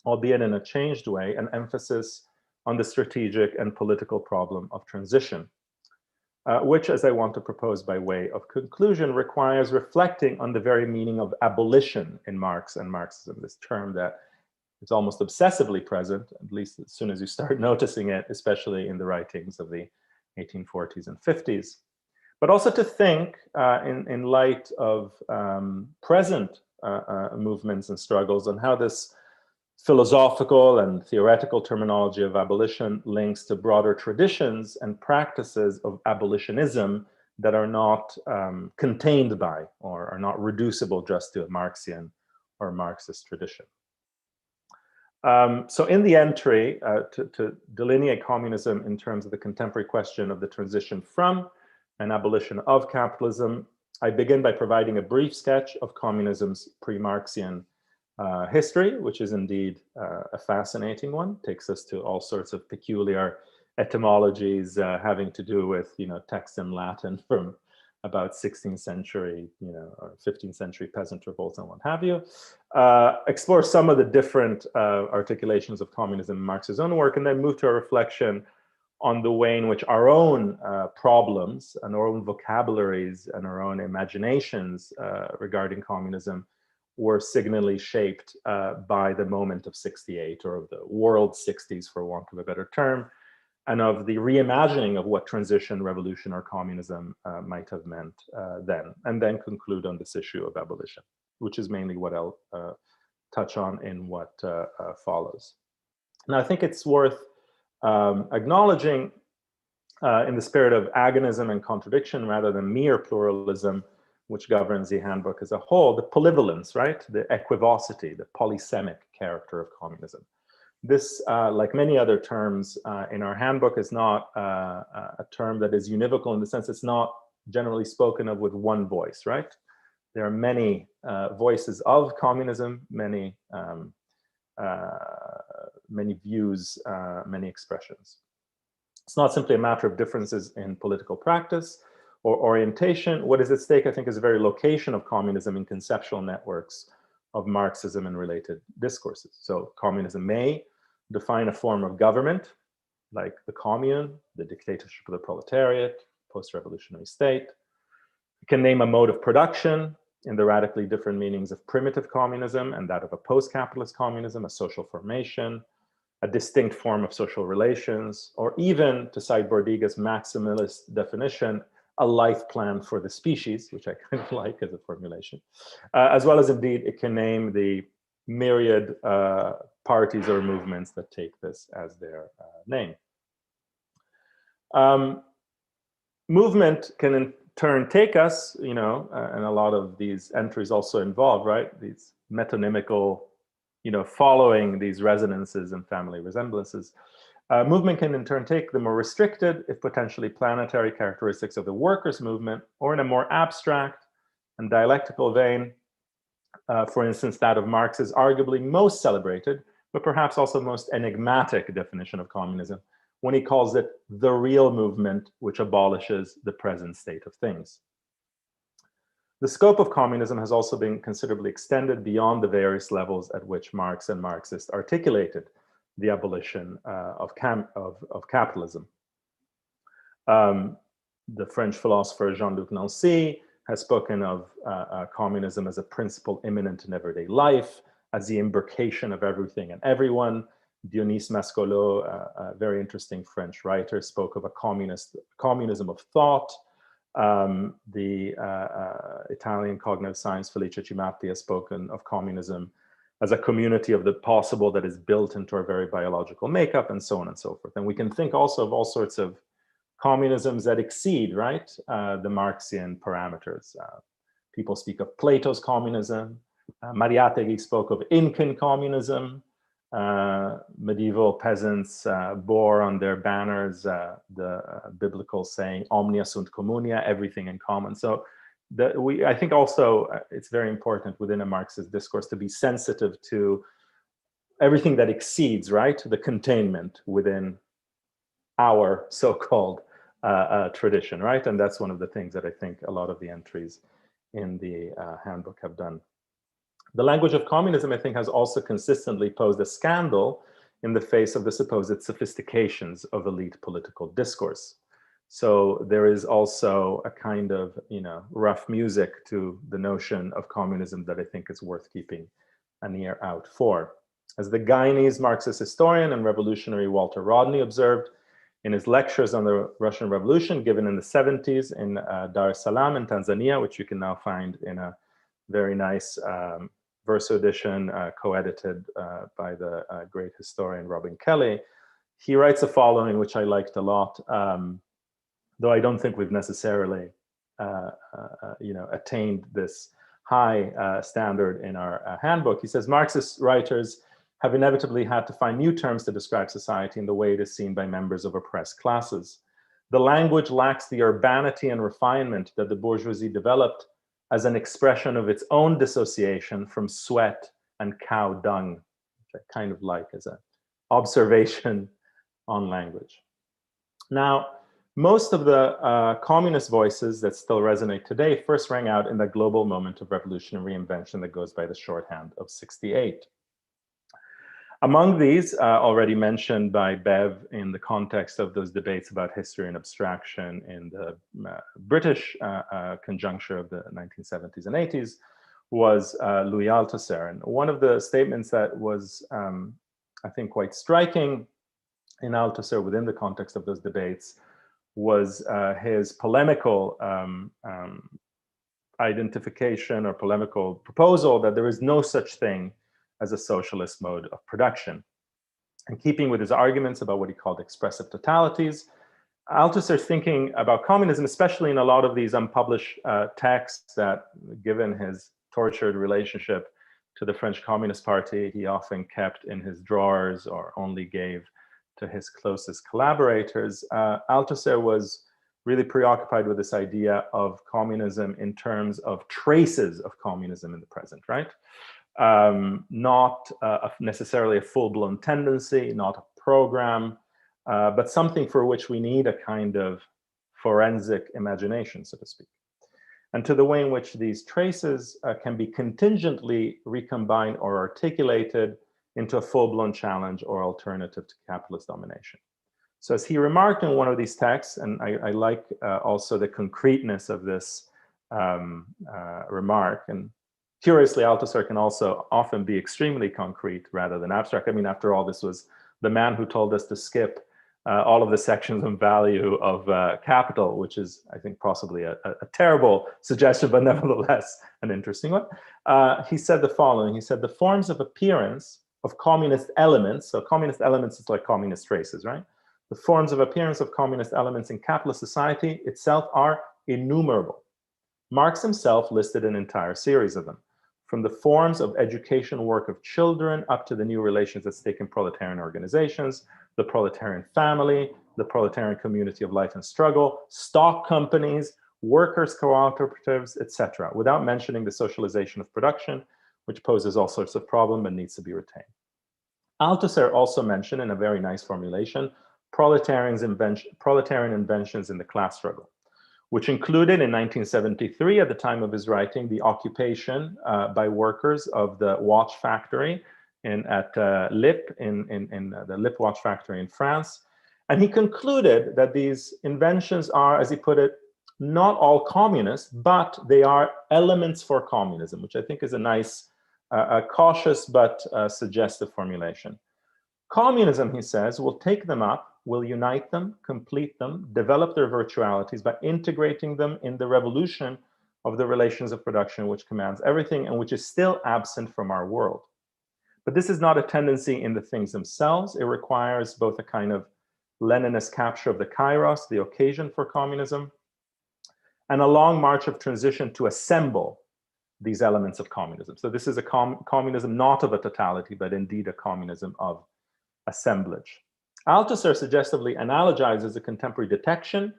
albeit in a changed way, an emphasis on the strategic and political problem of transition, which, as I want to propose by way of conclusion, requires reflecting on the very meaning of abolition in Marx and Marxism, this term that is almost obsessively present, at least as soon as you start noticing it, especially in the writings of the 1840s and 50s. But also to think in light of present movements and struggles on how this philosophical and theoretical terminology of abolition links to broader traditions and practices of abolitionism that are not contained by or are not reducible just to a Marxian or Marxist tradition. So in the entry, to delineate communism in terms of the contemporary question of the transition from and abolition of capitalism, I begin by providing a brief sketch of communism's pre-Marxian history, which is indeed a fascinating one. Takes us to all sorts of peculiar etymologies having to do with, texts in Latin from about 16th century, or 15th century peasant revolts and what have you. Explore some of the different articulations of communism in Marx's own work, and then move to a reflection on the way in which our own problems and our own vocabularies and our own imaginations regarding communism were signally shaped by the moment of '68, or of the world 60s, for want of a better term, and of the reimagining of what transition, revolution, or communism might have meant then, and then conclude on this issue of abolition, which is mainly what I'll touch on in what follows. Now, I think it's worth acknowledging, in the spirit of agonism and contradiction rather than mere pluralism, which governs the handbook as a whole, the polyvalence, right? The equivocity, the polysemic character of communism. This, like many other terms in our handbook, is not a term that is univocal in the sense it's not generally spoken of with one voice, right? There are many voices of communism, many views, many expressions. It's not simply a matter of differences in political practice or orientation. What is at stake, I think, is a very location of communism in conceptual networks of Marxism and related discourses. So communism may define a form of government, like the commune, the dictatorship of the proletariat, post-revolutionary state. It can name a mode of production in the radically different meanings of primitive communism and that of a post-capitalist communism, a social formation, a distinct form of social relations, or even, to cite Bordiga's maximalist definition, a life plan for the species, which I kind of like as a formulation, as well as indeed it can name the myriad parties or movements that take this as their name. Movement can in turn take us, and a lot of these entries also involve, right, these metonymical, following these resonances and family resemblances. Movement can in turn take the more restricted, if potentially planetary, characteristics of the workers' movement, or in a more abstract and dialectical vein, for instance, that of Marx's arguably most celebrated, but perhaps also most enigmatic definition of communism, when he calls it the real movement which abolishes the present state of things. The scope of communism has also been considerably extended beyond the various levels at which Marx and Marxists articulated the abolition of capitalism. The French philosopher Jean-Luc Nancy has spoken of communism as a principle immanent in everyday life, as the imbrication of everything and everyone. Dionys Mascolo, a very interesting French writer, spoke of a communism of thought. The Italian cognitive science Felice Cimatti has spoken of communism as a community of the possible that is built into our very biological makeup, and so on and so forth. And we can think also of all sorts of communisms that exceed, right, the Marxian parameters. People speak of Plato's communism. Mariátegui spoke of Incan communism. Medieval peasants bore on their banners the biblical saying omnia sunt communia, everything in common. So I think also it's very important within a Marxist discourse to be sensitive to everything that exceeds, right, the containment within our so-called tradition, right? And that's one of the things that I think a lot of the entries in the handbook have done. The language of communism, I think, has also consistently posed a scandal in the face of the supposed sophistications of elite political discourse. So there is also a kind of, rough music to the notion of communism that I think is worth keeping an ear out for. As the Guyanese Marxist historian and revolutionary Walter Rodney observed in his lectures on the Russian Revolution given in the 70s in Dar es Salaam in Tanzania, which you can now find in a very nice verso edition co-edited by the great historian Robin Kelly, he writes the following, which I liked a lot, though I don't think we've necessarily attained this high standard in our handbook. He says, Marxist writers have inevitably had to find new terms to describe society in the way it is seen by members of oppressed classes. The language lacks the urbanity and refinement that the bourgeoisie developed as an expression of its own dissociation from sweat and cow dung, which I kind of like as an observation on language. Now, most of the communist voices that still resonate today first rang out in the global moment of revolution and reinvention that goes by the shorthand of '68. Among these, already mentioned by Bev in the context of those debates about history and abstraction in the British conjuncture of the 1970s and 80s, was Louis Althusser. And one of the statements that was, I think, quite striking in Althusser within the context of those debates was his polemical identification or polemical proposal that there is no such thing as a socialist mode of production. And keeping with his arguments about what he called expressive totalities, Althusser thinking about communism, especially in a lot of these unpublished texts that, given his tortured relationship to the French Communist Party, he often kept in his drawers or only gave to his closest collaborators. Althusser was really preoccupied with this idea of communism in terms of traces of communism in the present, right? Not necessarily a full-blown tendency, not a program, but something for which we need a kind of forensic imagination, so to speak. And to the way in which these traces can be contingently recombined or articulated into a full-blown challenge or alternative to capitalist domination. So as he remarked in one of these texts, and I like also the concreteness of this remark, and curiously, Althusser can also often be extremely concrete rather than abstract. I mean, after all, this was the man who told us to skip all of the sections on value of capital, which is, I think, possibly a terrible suggestion, but nevertheless an interesting one. He said the following. He said, the forms of appearance of communist elements, so communist elements is like communist traces, right? The forms of appearance of communist elements in capitalist society itself are innumerable. Marx himself listed an entire series of them, from the forms of education work of children up to the new relations at stake in proletarian organizations, the proletarian family, the proletarian community of life and struggle, stock companies, workers' cooperatives, etc., without mentioning the socialization of production, which poses all sorts of problems and needs to be retained. Althusser also mentioned, in a very nice formulation, proletarian inventions in the class struggle, which included in 1973, at the time of his writing, the occupation by workers of the watch factory at Lippe, in the Lippe watch factory in France. And he concluded that these inventions are, as he put it, not all communist, but they are elements for communism, which I think is a nice, cautious but suggestive formulation. Communism, he says, will take them up, will unite them, complete them, develop their virtualities by integrating them in the revolution of the relations of production which commands everything and which is still absent from our world. But this is not a tendency in the things themselves. It requires both a kind of Leninist capture of the kairos, the occasion for communism, and a long march of transition to assemble these elements of communism. So this is a communism not of a totality, but indeed a communism of assemblage. Althusser suggestively analogizes the contemporary detection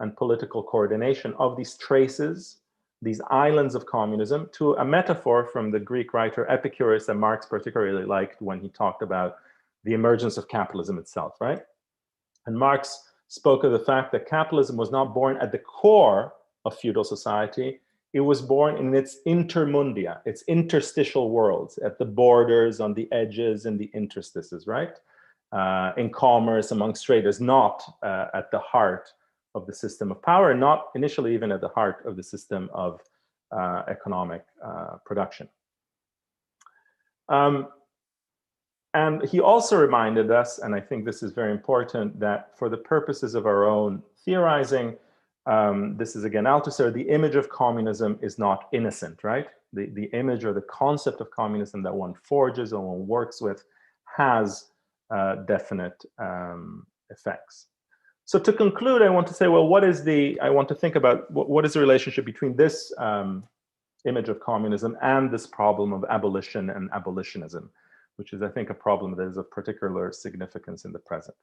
and political coordination of these traces, these islands of communism, to a metaphor from the Greek writer Epicurus that Marx particularly liked when he talked about the emergence of capitalism itself, right? And Marx spoke of the fact that capitalism was not born at the core of feudal society. It was born in its intermundia, its interstitial worlds, at the borders, on the edges, and the interstices, right? In commerce, amongst traders, not at the heart of the system of power, and not initially even at the heart of the system of economic production. And he also reminded us, and I think this is very important, that for the purposes of our own theorizing, this is again Althusser, the image of communism is not innocent, right? The image or the concept of communism that one forges or one works with has definite effects. So to conclude, I want to say, well, I want to think about what is the relationship between this image of communism and this problem of abolition and abolitionism, which is, I think, a problem that is of particular significance in the present.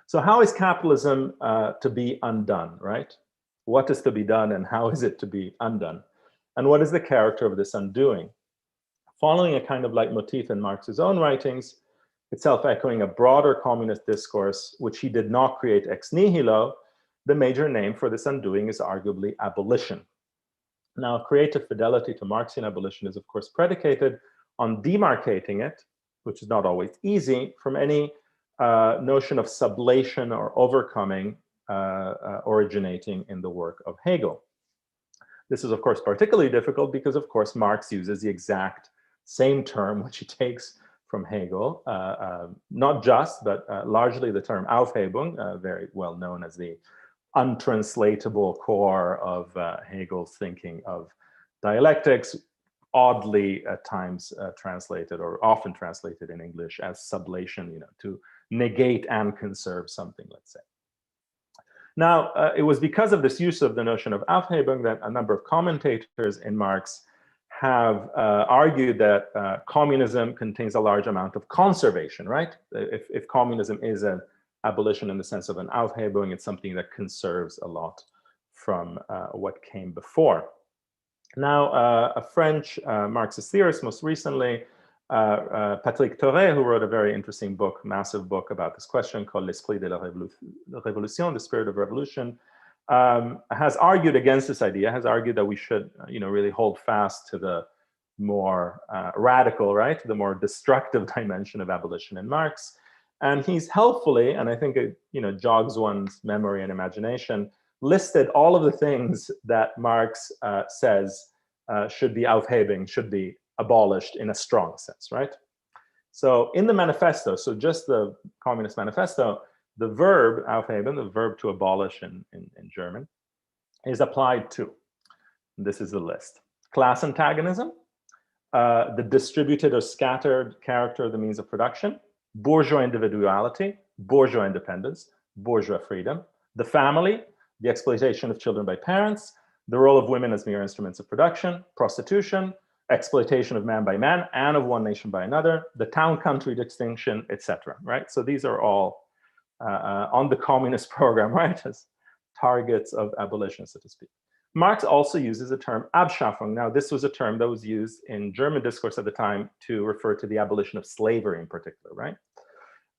So how is capitalism to be undone, right? What is to be done and how is it to be undone? And what is the character of this undoing? Following a kind of leitmotif in Marx's own writings, itself echoing a broader communist discourse, which he did not create ex nihilo, the major name for this undoing is arguably abolition. Now, creative fidelity to Marxian abolition is, of course, predicated on demarcating it, which is not always easy, from any notion of sublation or overcoming originating in the work of Hegel. This is, of course, particularly difficult because, of course, Marx uses the exact same term which he takes from Hegel, not just, but largely the term Aufhebung, very well known as the untranslatable core of Hegel's thinking of dialectics, oddly at times translated or often translated in English as sublation, to negate and conserve something, let's say. Now, it was because of this use of the notion of Aufhebung that a number of commentators in Marx have argued that communism contains a large amount of conservation, right? If communism is an abolition in the sense of an Aufhebung, it's something that conserves a lot from what came before. Now, a French Marxist theorist, most recently, Patrick Thoré, who wrote a very interesting book, massive book about this question called L'Esprit de la Révolution, the Spirit of Revolution, has argued against this idea, has argued that we should, really hold fast to the more radical, right, the more destructive dimension of abolition in Marx. And he's helpfully, and I think it, jogs one's memory and imagination, listed all of the things that Marx says should be Aufhebung, should be abolished in a strong sense, right? So in the manifesto, so just the Communist Manifesto, the verb Aufheben, the verb to abolish in German, is applied to, this is the list: class antagonism, the distributed or scattered character of the means of production, bourgeois individuality, bourgeois independence, bourgeois freedom, the family, the exploitation of children by parents, the role of women as mere instruments of production, prostitution, exploitation of man by man and of one nation by another, the town-country distinction, etc. Right? So these are all on the communist program, right, as targets of abolition, so to speak. Marx also uses the term Abschaffung. Now, this was a term that was used in German discourse at the time to refer to the abolition of slavery in particular, right?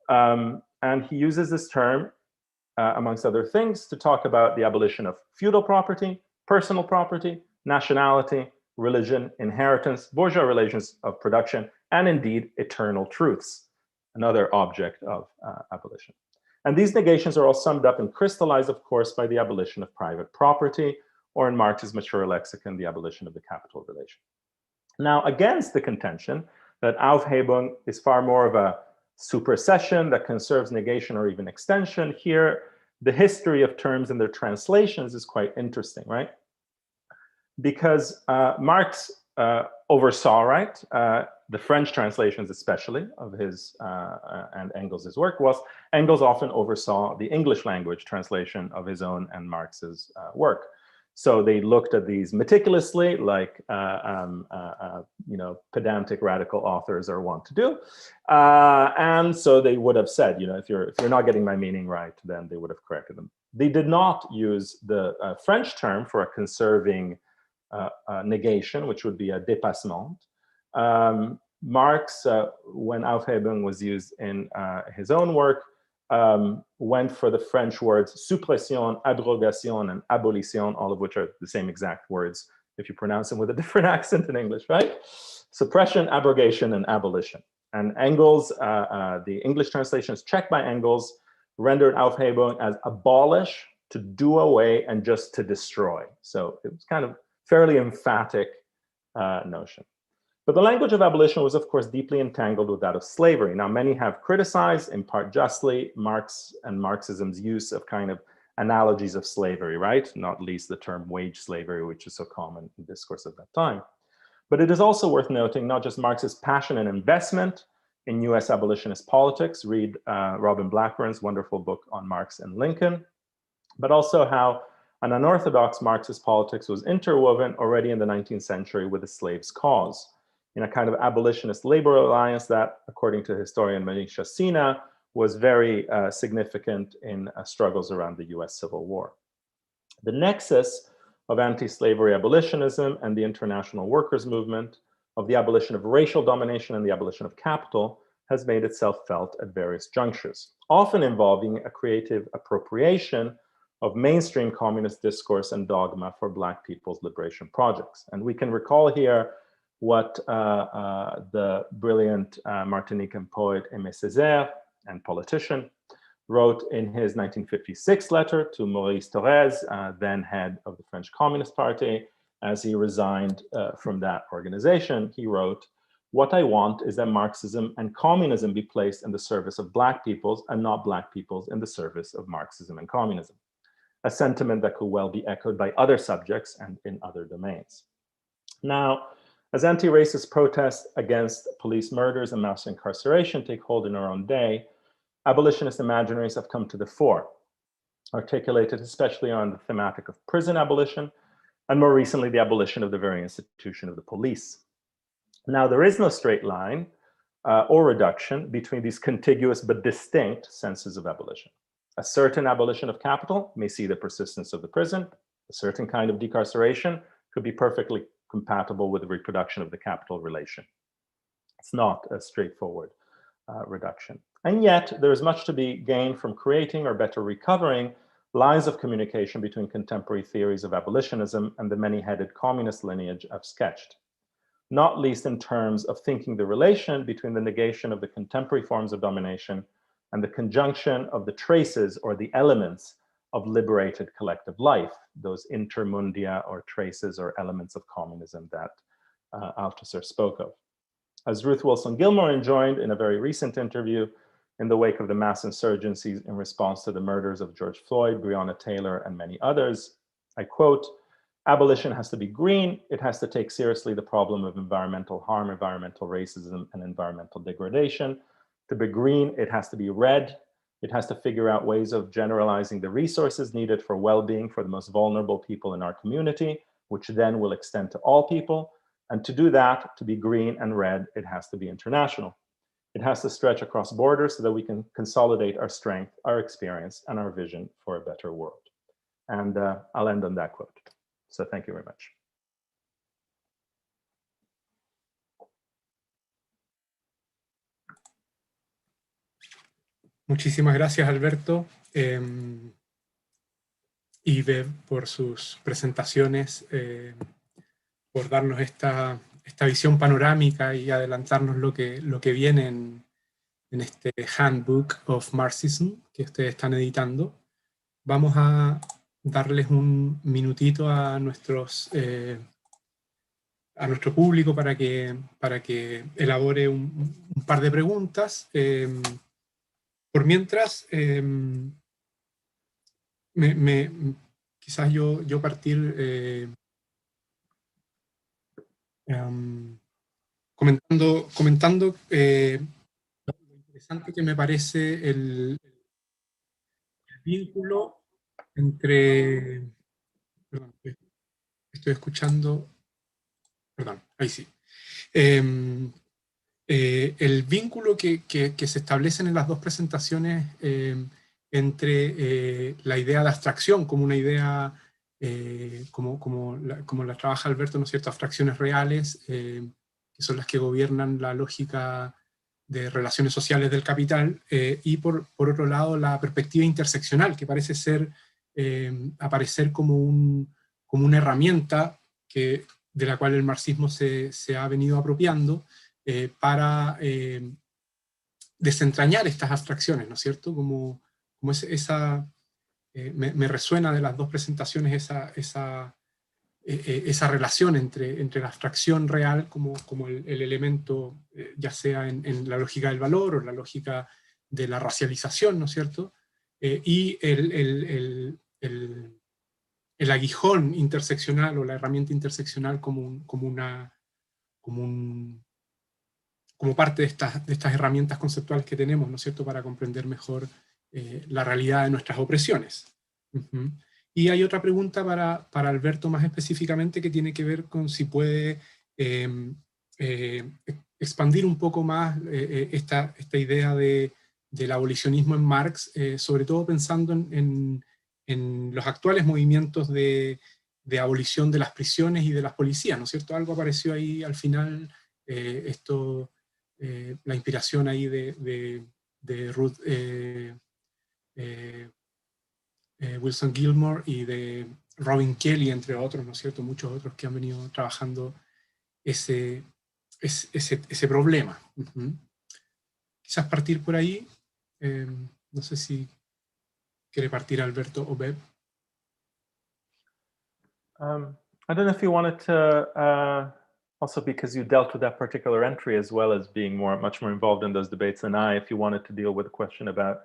And he uses this term, amongst other things, to talk about the abolition of feudal property, personal property, nationality, religion, inheritance, bourgeois relations of production, and indeed eternal truths, another object of abolition. And these negations are all summed up and crystallized, of course, by the abolition of private property, or in Marx's mature lexicon, the abolition of the capital relation. Now, against the contention that Aufhebung is far more of a supersession that conserves negation or even extension, here, the history of terms and their translations is quite interesting, right? Because Marx oversaw, right, the French translations especially of his and Engels' work, whilst Engels often oversaw the English language translation of his own and Marx's work. So they looked at these meticulously, like pedantic radical authors are wont to do, and so they would have said, if you're not getting my meaning right, then they would have corrected them. They did not use the French term for a conserving negation, which would be a dépassement. Marx, when Aufhebung was used in his own work, went for the French words suppression, abrogation, and abolition, all of which are the same exact words if you pronounce them with a different accent in English, right? Suppression, abrogation, and abolition. And Engels, the English translation is checked by Engels, rendered Aufhebung as abolish, to do away, and just to destroy. So it was kind of fairly emphatic notion. But the language of abolition was, of course, deeply entangled with that of slavery. Now, many have criticized, in part justly, Marx and Marxism's use of kind of analogies of slavery, right? Not least the term wage slavery, which is so common in discourse at that time. But it is also worth noting not just Marx's passion and investment in US abolitionist politics, read Robin Blackburn's wonderful book on Marx and Lincoln, but also how and unorthodox Marxist politics was interwoven already in the 19th century with the slaves' cause, in a kind of abolitionist labor alliance that, according to historian Manisha Sina, was very significant in struggles around the US Civil War. The nexus of anti-slavery abolitionism and the international workers' movement, of the abolition of racial domination and the abolition of capital, has made itself felt at various junctures, often involving a creative appropriation of mainstream communist discourse and dogma for Black people's liberation projects. And we can recall here what the brilliant Martinican poet Aimé Césaire and politician wrote in his 1956 letter to Maurice Thorez, then head of the French Communist Party. As he resigned from that organization, he wrote, "What I want is that Marxism and communism be placed in the service of Black peoples and not Black peoples in the service of Marxism and communism," a sentiment that could well be echoed by other subjects and in other domains. Now, as anti-racist protests against police murders and mass incarceration take hold in our own day, abolitionist imaginaries have come to the fore, articulated especially on the thematic of prison abolition, and more recently, the abolition of the very institution of the police. Now, there is no straight line or reduction between these contiguous but distinct senses of abolition. A certain abolition of capital may see the persistence of the prison. A certain kind of decarceration could be perfectly compatible with the reproduction of the capital relation. It's not a straightforward reduction. And yet, there is much to be gained from creating or better recovering lines of communication between contemporary theories of abolitionism and the many-headed communist lineage I've sketched, not least in terms of thinking the relation between the negation of the contemporary forms of domination and the conjunction of the traces or the elements of liberated collective life, those intermundia or traces or elements of communism that Althusser spoke of. As Ruth Wilson Gilmore enjoined in a very recent interview in the wake of the mass insurgencies in response to the murders of George Floyd, Breonna Taylor, and many others, I quote, "Abolition has to be green. It has to take seriously the problem of environmental harm, environmental racism, and environmental degradation. To be green, it has to be red. It has to figure out ways of generalizing the resources needed for well-being for the most vulnerable people in our community, which then will extend to all people. And to do that, to be green and red, it has to be international. It has to stretch across borders so that we can consolidate our strength, our experience, and our vision for a better world." And I'll end on that quote. So thank you very much. Muchísimas gracias, Alberto, y Bev por sus presentaciones, por darnos esta visión panorámica y adelantarnos lo que viene en este Handbook of Marxism que ustedes están editando. Vamos a darles un minutito a nuestro público para que elabore un par de preguntas. Por mientras, quizás yo partir comentando lo interesante que me parece el vínculo entre... Perdón, estoy escuchando... Perdón, ahí sí. El vínculo que se establecen en las dos presentaciones entre la idea de abstracción como una idea, como la trabaja Alberto, ¿no es cierto?, abstracciones reales, que son las que gobiernan la lógica de relaciones sociales del capital, y por otro lado la perspectiva interseccional, que parece aparecer como una herramienta de la cual el marxismo se ha venido apropiando, para desentrañar estas abstracciones, ¿no es cierto? Me resuena de las dos presentaciones esa relación entre la abstracción real como el elemento, ya sea en la lógica del valor o la lógica de la racialización, ¿no es cierto? Y el aguijón interseccional o la herramienta interseccional como parte de estas herramientas conceptuales que tenemos, ¿no es cierto?, para comprender mejor la realidad de nuestras opresiones. Y hay otra pregunta para Alberto más específicamente que tiene que ver con si puede expandir un poco más esta idea del abolicionismo en Marx, sobre todo pensando en los actuales movimientos de abolición de las prisiones y de las policías, ¿no es cierto? Algo apareció ahí al final, la inspiración ahí de Ruth Wilson Gilmore y de Robin Kelly, entre otros, ¿no es cierto? Muchos otros que han venido trabajando ese problema. Quizás partir por ahí. No sé si quiere partir Alberto o Beb. I don't know if you wanted to, also because you dealt with that particular entry as well as being much more involved in those debates than I, if you wanted to deal with a question about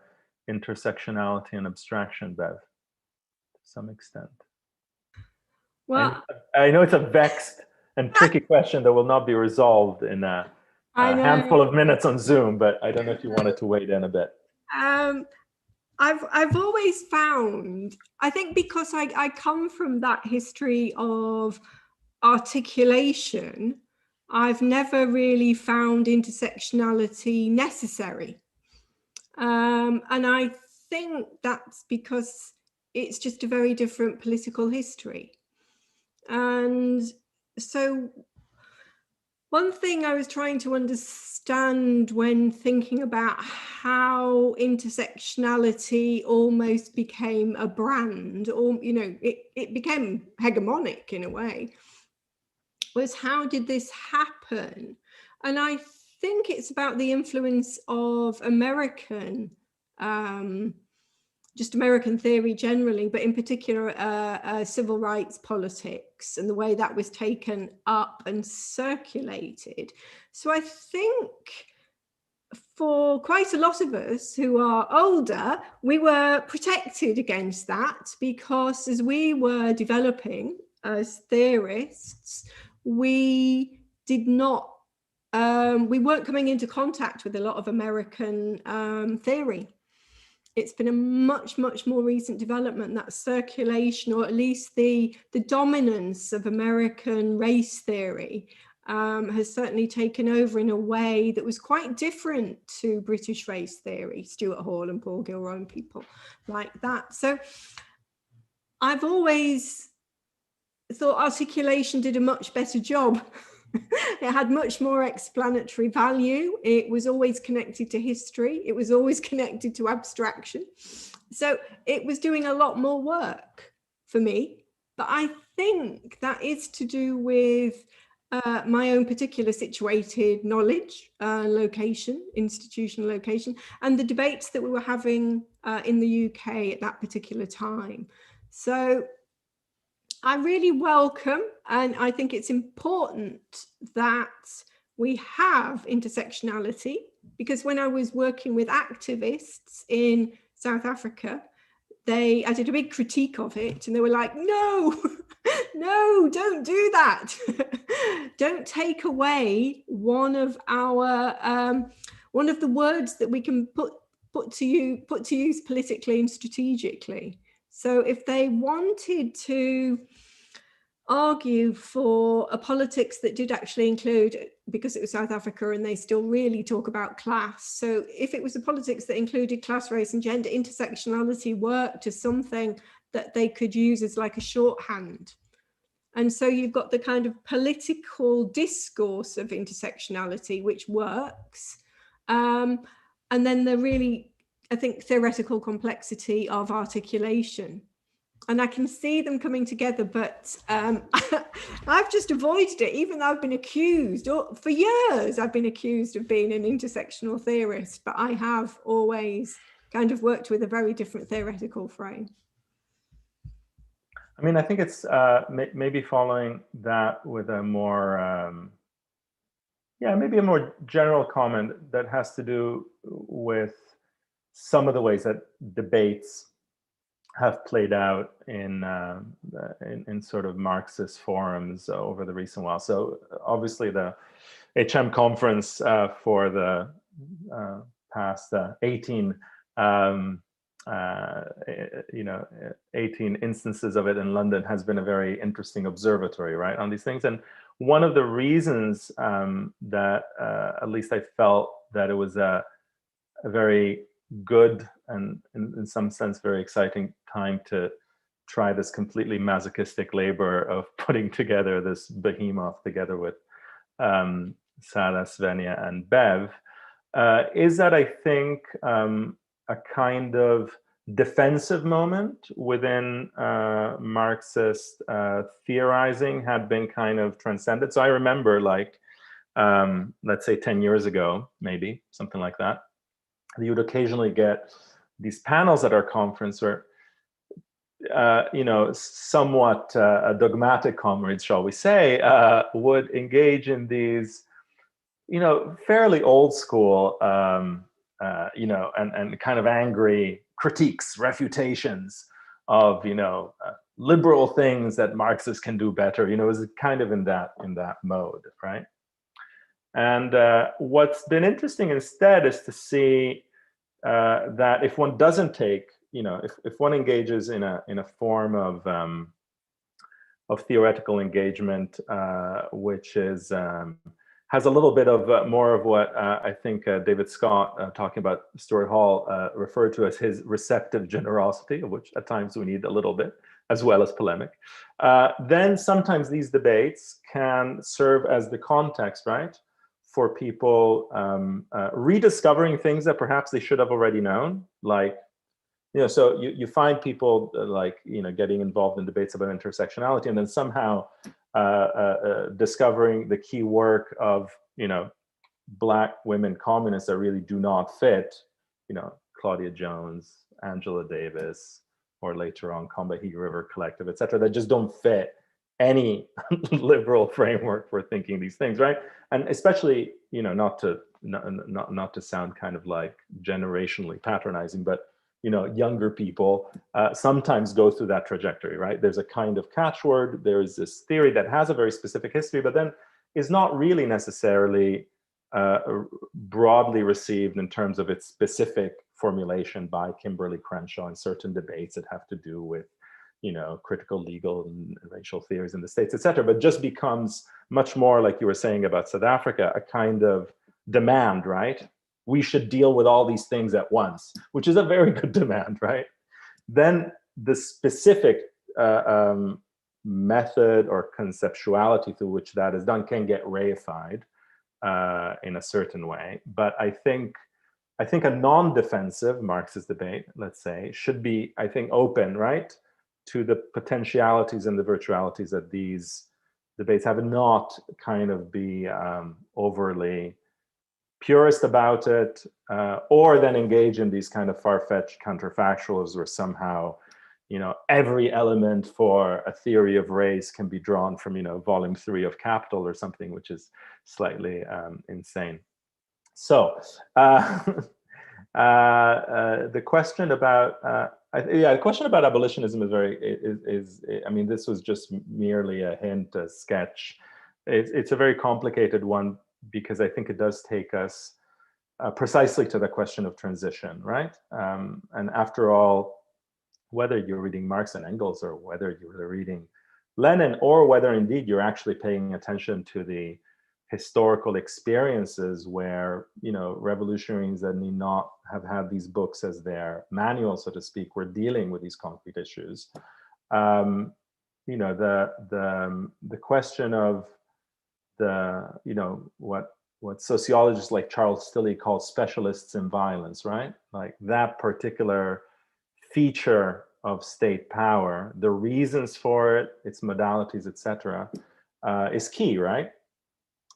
intersectionality and abstraction, Bev, to some extent. Well, I know it's a vexed and tricky question that will not be resolved in a handful of minutes on Zoom, but I don't know if you wanted to wade in a bit. I've always found, I think because I come from that history of articulation, I've never really found intersectionality necessary. And I think that's because it's just a very different political history. And so one thing I was trying to understand when thinking about how intersectionality almost became a brand, or, you know, it became hegemonic in a way, was how did this happen? And I think it's about the influence of American, just American theory generally, but in particular civil rights politics and the way that was taken up and circulated. So I think for quite a lot of us who are older, we were protected against that because as we were developing as theorists, we did not, we weren't coming into contact with a lot of American theory. It's been a much more recent development, that circulation, or at least the dominance of American race theory has certainly taken over in a way that was quite different to British race theory, Stuart Hall and Paul Gilroy and people like that. So I've always thought articulation did a much better job. It had much more explanatory value. It was always connected to history. It was always connected to abstraction. So it was doing a lot more work for me. But I think that is to do with my own particular situated knowledge, location, institutional location, and the debates that we were having in the UK at that particular time. So I really welcome, and I think it's important that we have intersectionality, because when I was working with activists in South Africa, I did a big critique of it, and they were like, no, no, don't do that. Don't take away one of our, one of the words that we can put to use politically and strategically. So if they wanted to argue for a politics that did actually include, because it was South Africa and they still really talk about class, so if it was a politics that included class, race and gender, intersectionality worked as something that they could use as like a shorthand. And so you've got the kind of political discourse of intersectionality, which works. And then the really, I think, theoretical complexity of articulation. And I can see them coming together, but I've just avoided it, even though I've been accused, or for years I've been accused of being an intersectional theorist, but I have always kind of worked with a very different theoretical frame. I mean, I think it's maybe following that with a more, maybe a more general comment that has to do with some of the ways that debates have played out in sort of Marxist forums over the recent while. So obviously the HM conference for the past 18 18 instances of it in London has been a very interesting observatory, right, on these things. And one of the reasons that at least I felt that it was a very good and in some sense very exciting time to try this completely masochistic labor of putting together this behemoth together with Sada, Svenja, and Bev, is that I think a kind of defensive moment within Marxist theorizing had been kind of transcended. So I remember, like, let's say 10 years ago, maybe something like that, you would occasionally get these panels at our conference where somewhat dogmatic comrades, shall we say, would engage in these, fairly old school, and kind of angry critiques, refutations of, liberal things that Marxists can do better. It was kind of in that mode, right? And what's been interesting instead is to see that if one doesn't take, if one engages in a form of theoretical engagement, which is has a little bit of more of what I think David Scott, talking about Stuart Hall, referred to as his receptive generosity, of which at times we need a little bit, as well as polemic. Then sometimes these debates can serve as the context, right, for people rediscovering things that perhaps they should have already known. Like, so you find people getting involved in debates about intersectionality, and then somehow discovering the key work of, Black women communists that really do not fit, Claudia Jones, Angela Davis, or later on Combahee River Collective, et cetera, that just don't fit any liberal framework for thinking these things, right? And especially, not to sound kind of like generationally patronizing, but younger people sometimes go through that trajectory, right? There's a kind of catchword. There's this theory that has a very specific history, but then is not really necessarily broadly received in terms of its specific formulation by Kimberly Crenshaw in certain debates that have to do with, critical legal and racial theories in the States, et cetera, but just becomes much more, like you were saying about South Africa, a kind of demand, right? We should deal with all these things at once, which is a very good demand, right? Then the specific method or conceptuality through which that is done can get reified in a certain way. But I think a non-defensive Marxist debate, let's say, should be, I think, open, right, to the potentialities and the virtualities that these debates have, and not kind of be overly purist about it, or then engage in these kind of far-fetched counterfactuals where somehow, every element for a theory of race can be drawn from, volume 3 of Capital or something, which is slightly insane. So the question about the question about abolitionism is I mean, this was just merely a hint, a sketch. It's a very complicated one, because I think it does take us precisely to the question of transition, right? And after all, whether you're reading Marx and Engels, or whether you're reading Lenin, or whether indeed you're actually paying attention to the historical experiences where, revolutionaries that need not have had these books as their manual, so to speak, were dealing with these concrete issues. The question of what sociologists like Charles Stilley call specialists in violence, right? Like that particular feature of state power, the reasons for it, its modalities, etc., is key, right?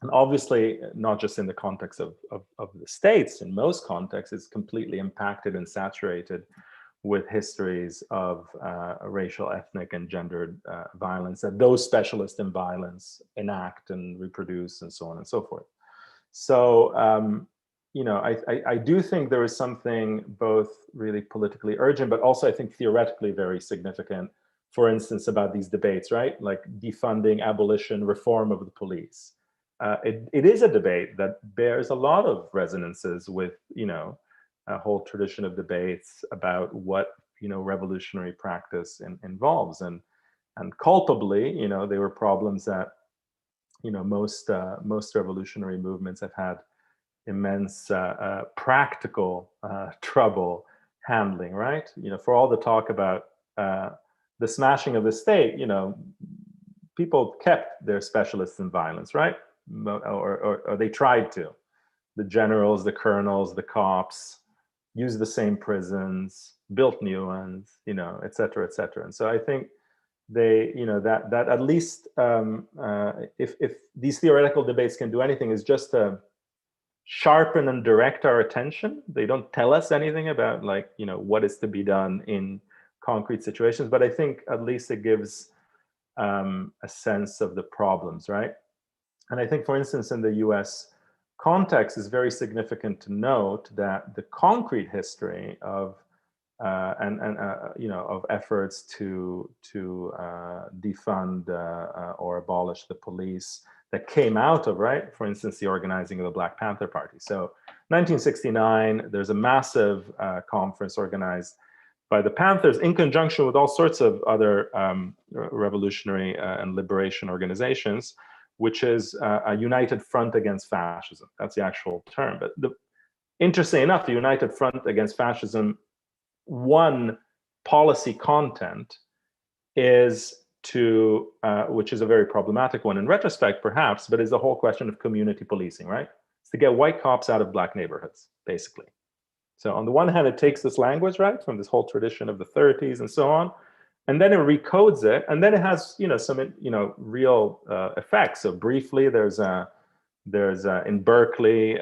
And obviously, not just in the context of the States, in most contexts, it's completely impacted and saturated with histories of racial, ethnic, and gendered violence that those specialists in violence enact and reproduce, and so on and so forth. So, I do think there is something both really politically urgent, but also I think theoretically very significant, for instance, about these debates, right? Like defunding, abolition, reform of the police. It is a debate that bears a lot of resonances with, a whole tradition of debates about what, revolutionary practice involves, and culpably, they were problems that, most revolutionary movements have had immense practical trouble handling, right? For all the talk about the smashing of the state, people kept their specialists in violence, right? Or they tried to. The generals, the colonels, the cops used the same prisons, built new ones, et cetera, et cetera. And so I think they, that at least if these theoretical debates can do anything, is just to sharpen and direct our attention. They don't tell us anything about, like, what is to be done in concrete situations, but I think at least it gives a sense of the problems, right? And I think, for instance, in the US context, is very significant to note that the concrete history of of efforts to defund or abolish the police that came out of, right, for instance, the organizing of the Black Panther Party. So 1969, there's a massive conference organized by the Panthers in conjunction with all sorts of other revolutionary and liberation organizations, which is a united front against fascism. That's the actual term. But interestingly enough, the United Front Against Fascism, one policy content is to, which is a very problematic one in retrospect, perhaps, but is the whole question of community policing, right? It's to get white cops out of Black neighborhoods, basically. So on the one hand, it takes this language, right, from this whole tradition of the 30s and so on, and then it recodes it, and then it has, some, real effects. So briefly, there's in Berkeley,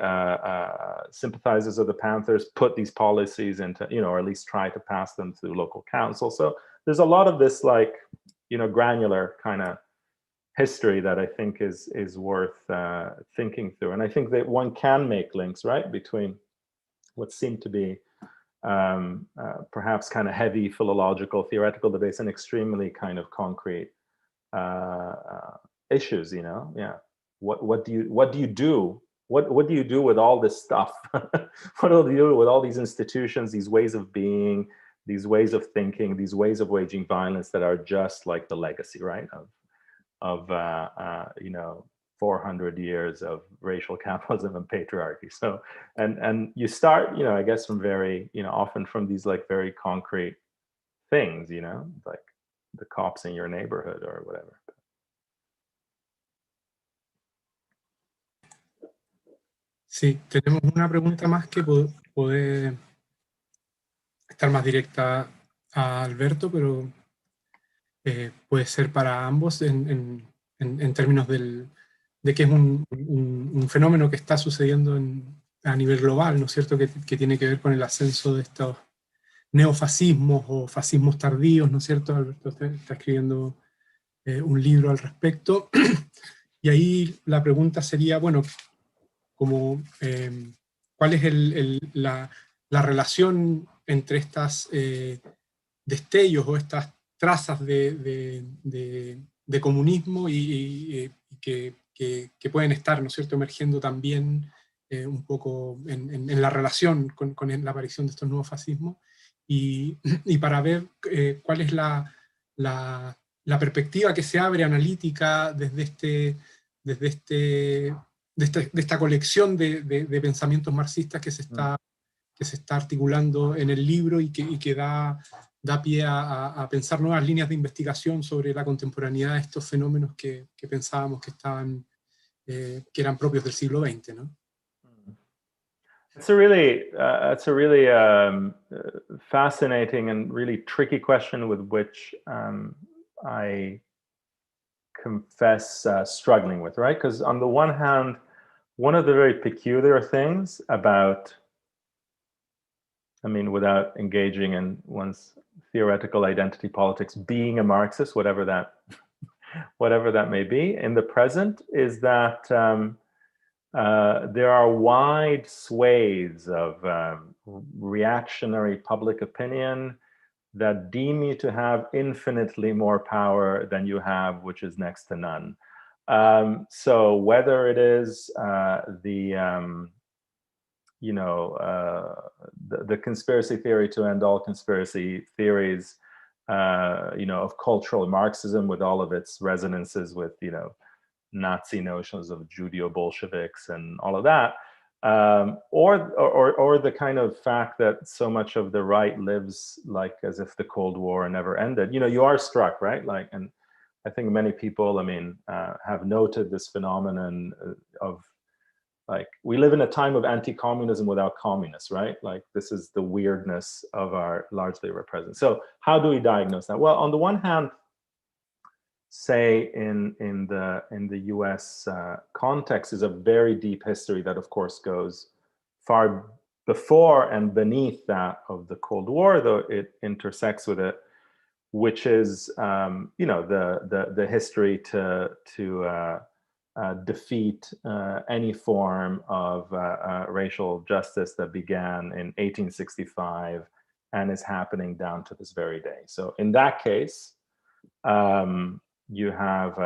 sympathizers of the Panthers put these policies into, or at least try to pass them through local council. So there's a lot of this, like, granular kind of history that I think is worth thinking through. And I think that one can make links, right, between what seem to be perhaps kind of heavy philological, theoretical debates and extremely kind of concrete issues, yeah. What do you do? What do you do with all this stuff? What do you do with all these institutions, these ways of being, these ways of thinking, these ways of waging violence that are just like the legacy, right, of 400 years of racial capitalism and patriarchy. So, and you start, I guess, from very, often from these, like, very concrete things, like the cops in your neighborhood or whatever. Sí, tenemos una pregunta más que puede estar más directa a Alberto, pero puede ser para ambos en términos de que es un fenómeno que está sucediendo a nivel global, ¿no es cierto?, que tiene que ver con el ascenso de estos neofascismos o fascismos tardíos, ¿no es cierto? Alberto está escribiendo un libro al respecto, y ahí la pregunta sería, bueno, como, ¿cuál es la relación entre estas destellos o estas trazas de comunismo y que pueden estar, ¿no es cierto?, emergiendo también un poco en la relación con la aparición de estos nuevos fascismos, y para ver cuál es la perspectiva que se abre analítica desde esta colección de pensamientos marxistas que se está articulando en el libro y que da pie a pensar nuevas líneas de investigación sobre la contemporaneidad de estos fenómenos que pensábamos que eran propios del siglo XX, ¿no? It's a really fascinating and really tricky question with which I confess struggling with, right? Because on the one hand, one of the very peculiar things about, without engaging in one's theoretical identity politics, being a Marxist, whatever that may be, in the present, is that there are wide swathes of reactionary public opinion that deem you to have infinitely more power than you have, which is next to none. So whether it is you know, the conspiracy theory to end all conspiracy theories, you know, of cultural Marxism with all of its resonances with, you know, Nazi notions of Judeo-Bolsheviks and all of that, or the kind of fact that so much of the right lives like as if the Cold War never ended. You know, you are struck, right? Like, and I think many people, I mean, have noted this phenomenon of, like, we live in a time of anti-communism without communists, right? Like, this is the weirdness of our largely of our present. So how do we diagnose that? Well, on the one hand, say in the US context is a very deep history that of course goes far before and beneath that of the Cold War, though it intersects with it, which is you know, the history to defeat any form of racial justice that began in 1865 and is happening down to this very day. So in that case, you have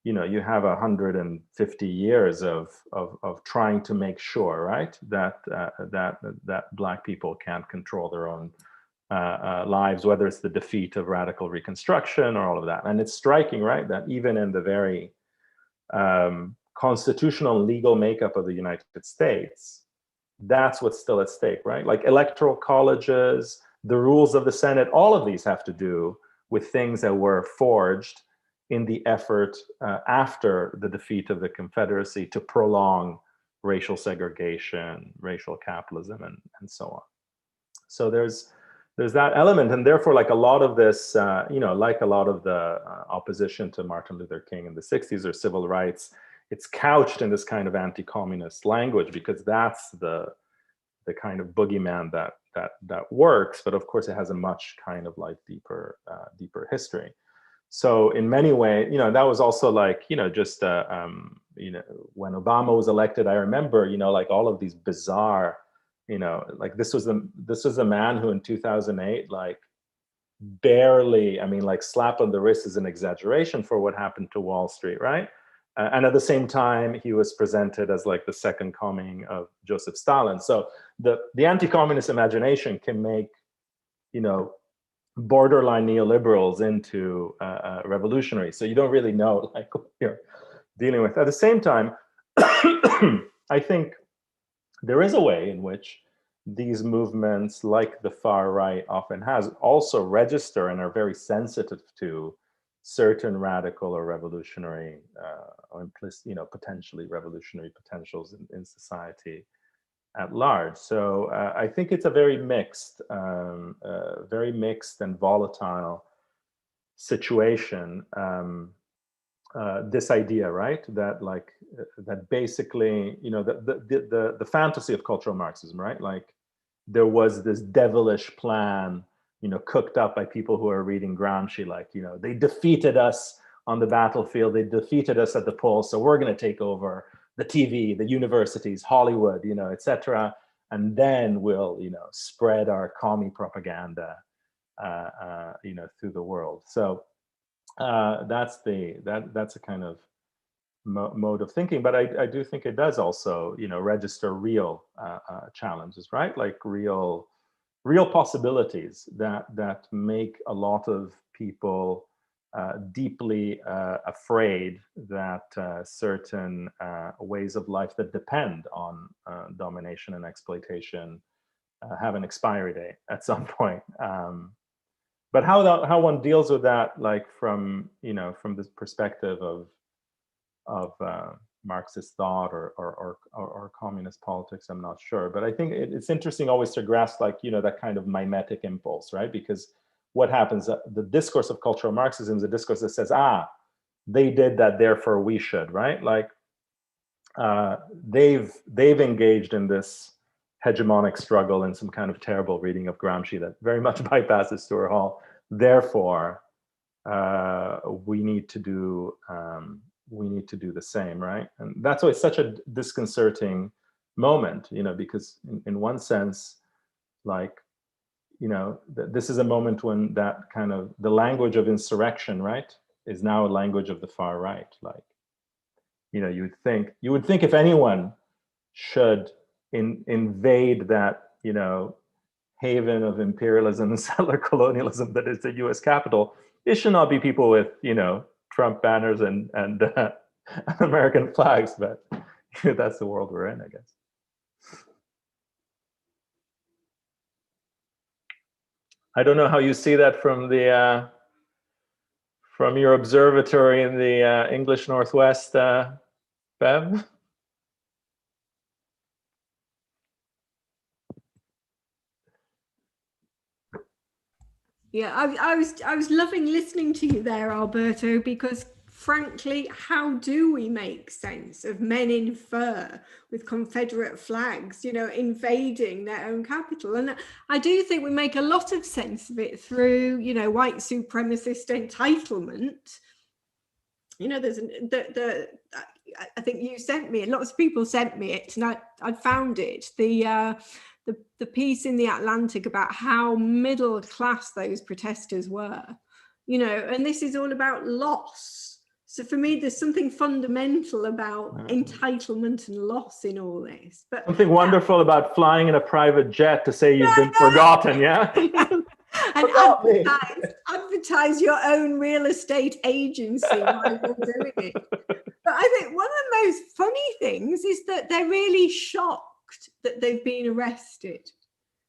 you know, you have 150 years of trying to make sure, right, that that Black people can't control their own lives, whether it's the defeat of radical Reconstruction or all of that. And it's striking, right, that even in the very constitutional and legal makeup of the United States, that's what's still at stake, right? Like electoral colleges, the rules of the Senate, all of these have to do with things that were forged in the effort after the defeat of the Confederacy to prolong racial segregation, racial capitalism, and so on. So there's that element, and therefore, like a lot of this, you know, like a lot of the opposition to Martin Luther King in the 60s or civil rights, it's couched in this kind of anti-communist language because that's the kind of boogeyman that works. But of course, it has a much kind of like deeper history. So in many ways, you know, that was also like, you know, just you know, when Obama was elected, I remember, you know, like all of these bizarre, you know, like this was the man who in 2008, like barely, I mean, like slap on the wrist is an exaggeration for what happened to Wall Street, right? And at the same time, he was presented as like the second coming of Joseph Stalin. So the anti-communist imagination can make, you know, borderline neoliberals into revolutionaries. So you don't really know like what you're dealing with. At the same time, I think there is a way in which these movements, like the far right often has, also register and are very sensitive to certain radical or revolutionary or implicit, you know, potentially revolutionary potentials in society at large. So I think it's a very mixed and volatile situation. This idea, right, that like that basically, you know, the fantasy of cultural Marxism, right, like there was this devilish plan, you know, cooked up by people who are reading Gramsci, like, you know, they defeated us on the battlefield, they defeated us at the polls, so we're going to take over the TV, the universities, Hollywood, you know, etc. And then we'll, you know, spread our commie propaganda, you know, through the world. So that's a kind of mode of thinking. But I do think it does also, you know, register real challenges, right? Like real possibilities that make a lot of people deeply afraid that certain ways of life that depend on domination and exploitation have an expiry date at some point. But how one deals with that, like from, you know, from this perspective of Marxist thought or communist politics, I'm not sure. But I think it's interesting always to grasp, like, you know, that kind of mimetic impulse, right? Because what happens, the discourse of cultural Marxism is a discourse that says, they did that, therefore we should, right? Like they've engaged in this hegemonic struggle in some kind of terrible reading of Gramsci that very much bypasses Stuart Hall. Therefore, we need to do the same, right? And that's why it's such a disconcerting moment, you know, because in one sense, like, you know, this is a moment when that kind of the language of insurrection, right, is now a language of the far right. Like, you know, you would think if anyone should invade that, you know, haven of imperialism and settler colonialism that is the U.S. Capitol, it should not be people with, you know, Trump banners and American flags, but that's the world we're in, I guess. I don't know how you see that from the from your observatory in the English Northwest, Bev. Yeah, I was loving listening to you there, Alberto, because frankly, how do we make sense of men in fur with Confederate flags, you know, invading their own capital? And I do think we make a lot of sense of it through, you know, white supremacist entitlement. You know, there's I think you sent me, and lots of people sent me it, and I found it, the piece in the Atlantic about how middle class those protesters were, you know, and this is all about loss. So for me, there's something fundamental about entitlement and loss in all this. But something wonderful about flying in a private jet to say you've been forgotten, yeah? And advertise your own real estate agency while you're doing it. But I think one of the most funny things is that they're really shocked that they've been arrested.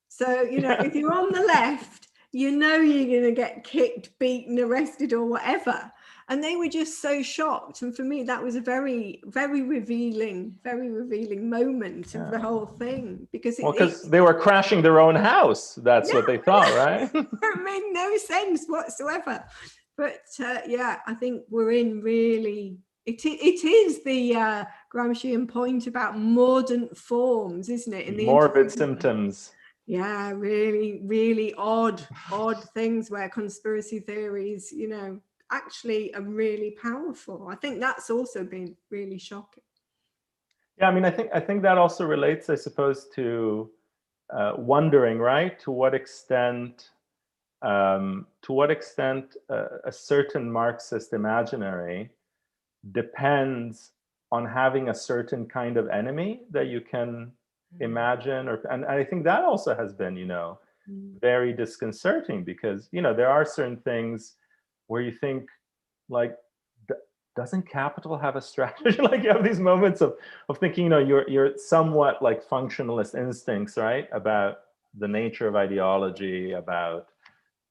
So, you know, if you're on the left, you know you're going to get kicked, beaten, arrested, or whatever. And they were just so shocked. And for me, that was a very, very revealing moment of the whole thing. Because they were crashing their own house. That's what they thought, right? It made no sense whatsoever. But yeah, I think we're in really... It is the Gramscian point about mordant forms, isn't it? In the morbid symptoms. Yeah, really, really odd things where conspiracy theories, you know, actually are really powerful. I think that's also been really shocking. Yeah, I mean, I think that also relates, I suppose, to wondering, right, to what extent a certain Marxist imaginary depends on having a certain kind of enemy that you can imagine, and I think that also has been, you know, very disconcerting, because, you know, there are certain things where you think, like, doesn't capital have a strategy? Like, you have these moments of thinking, you know, you're somewhat like functionalist instincts, right, about the nature of ideology, about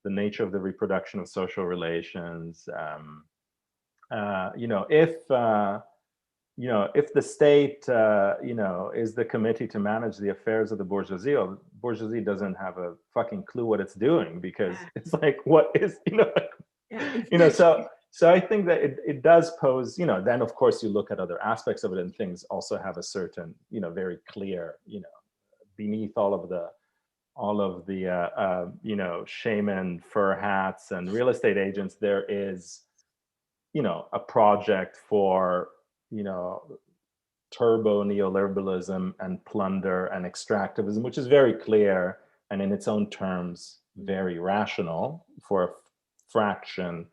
the nature of the reproduction of social relations. You know, if the state, you know, is the committee to manage the affairs of the bourgeoisie, or bourgeoisie doesn't have a fucking clue what it's doing, because it's like, what is, you know, you know, so I think that it does pose, you know, then of course you look at other aspects of it, and things also have a certain, you know, very clear, you know, beneath all of the you know, shaman fur hats and real estate agents, there is, you know, a project for, you know, turbo neoliberalism and plunder and extractivism, which is very clear and in its own terms very rational for a fraction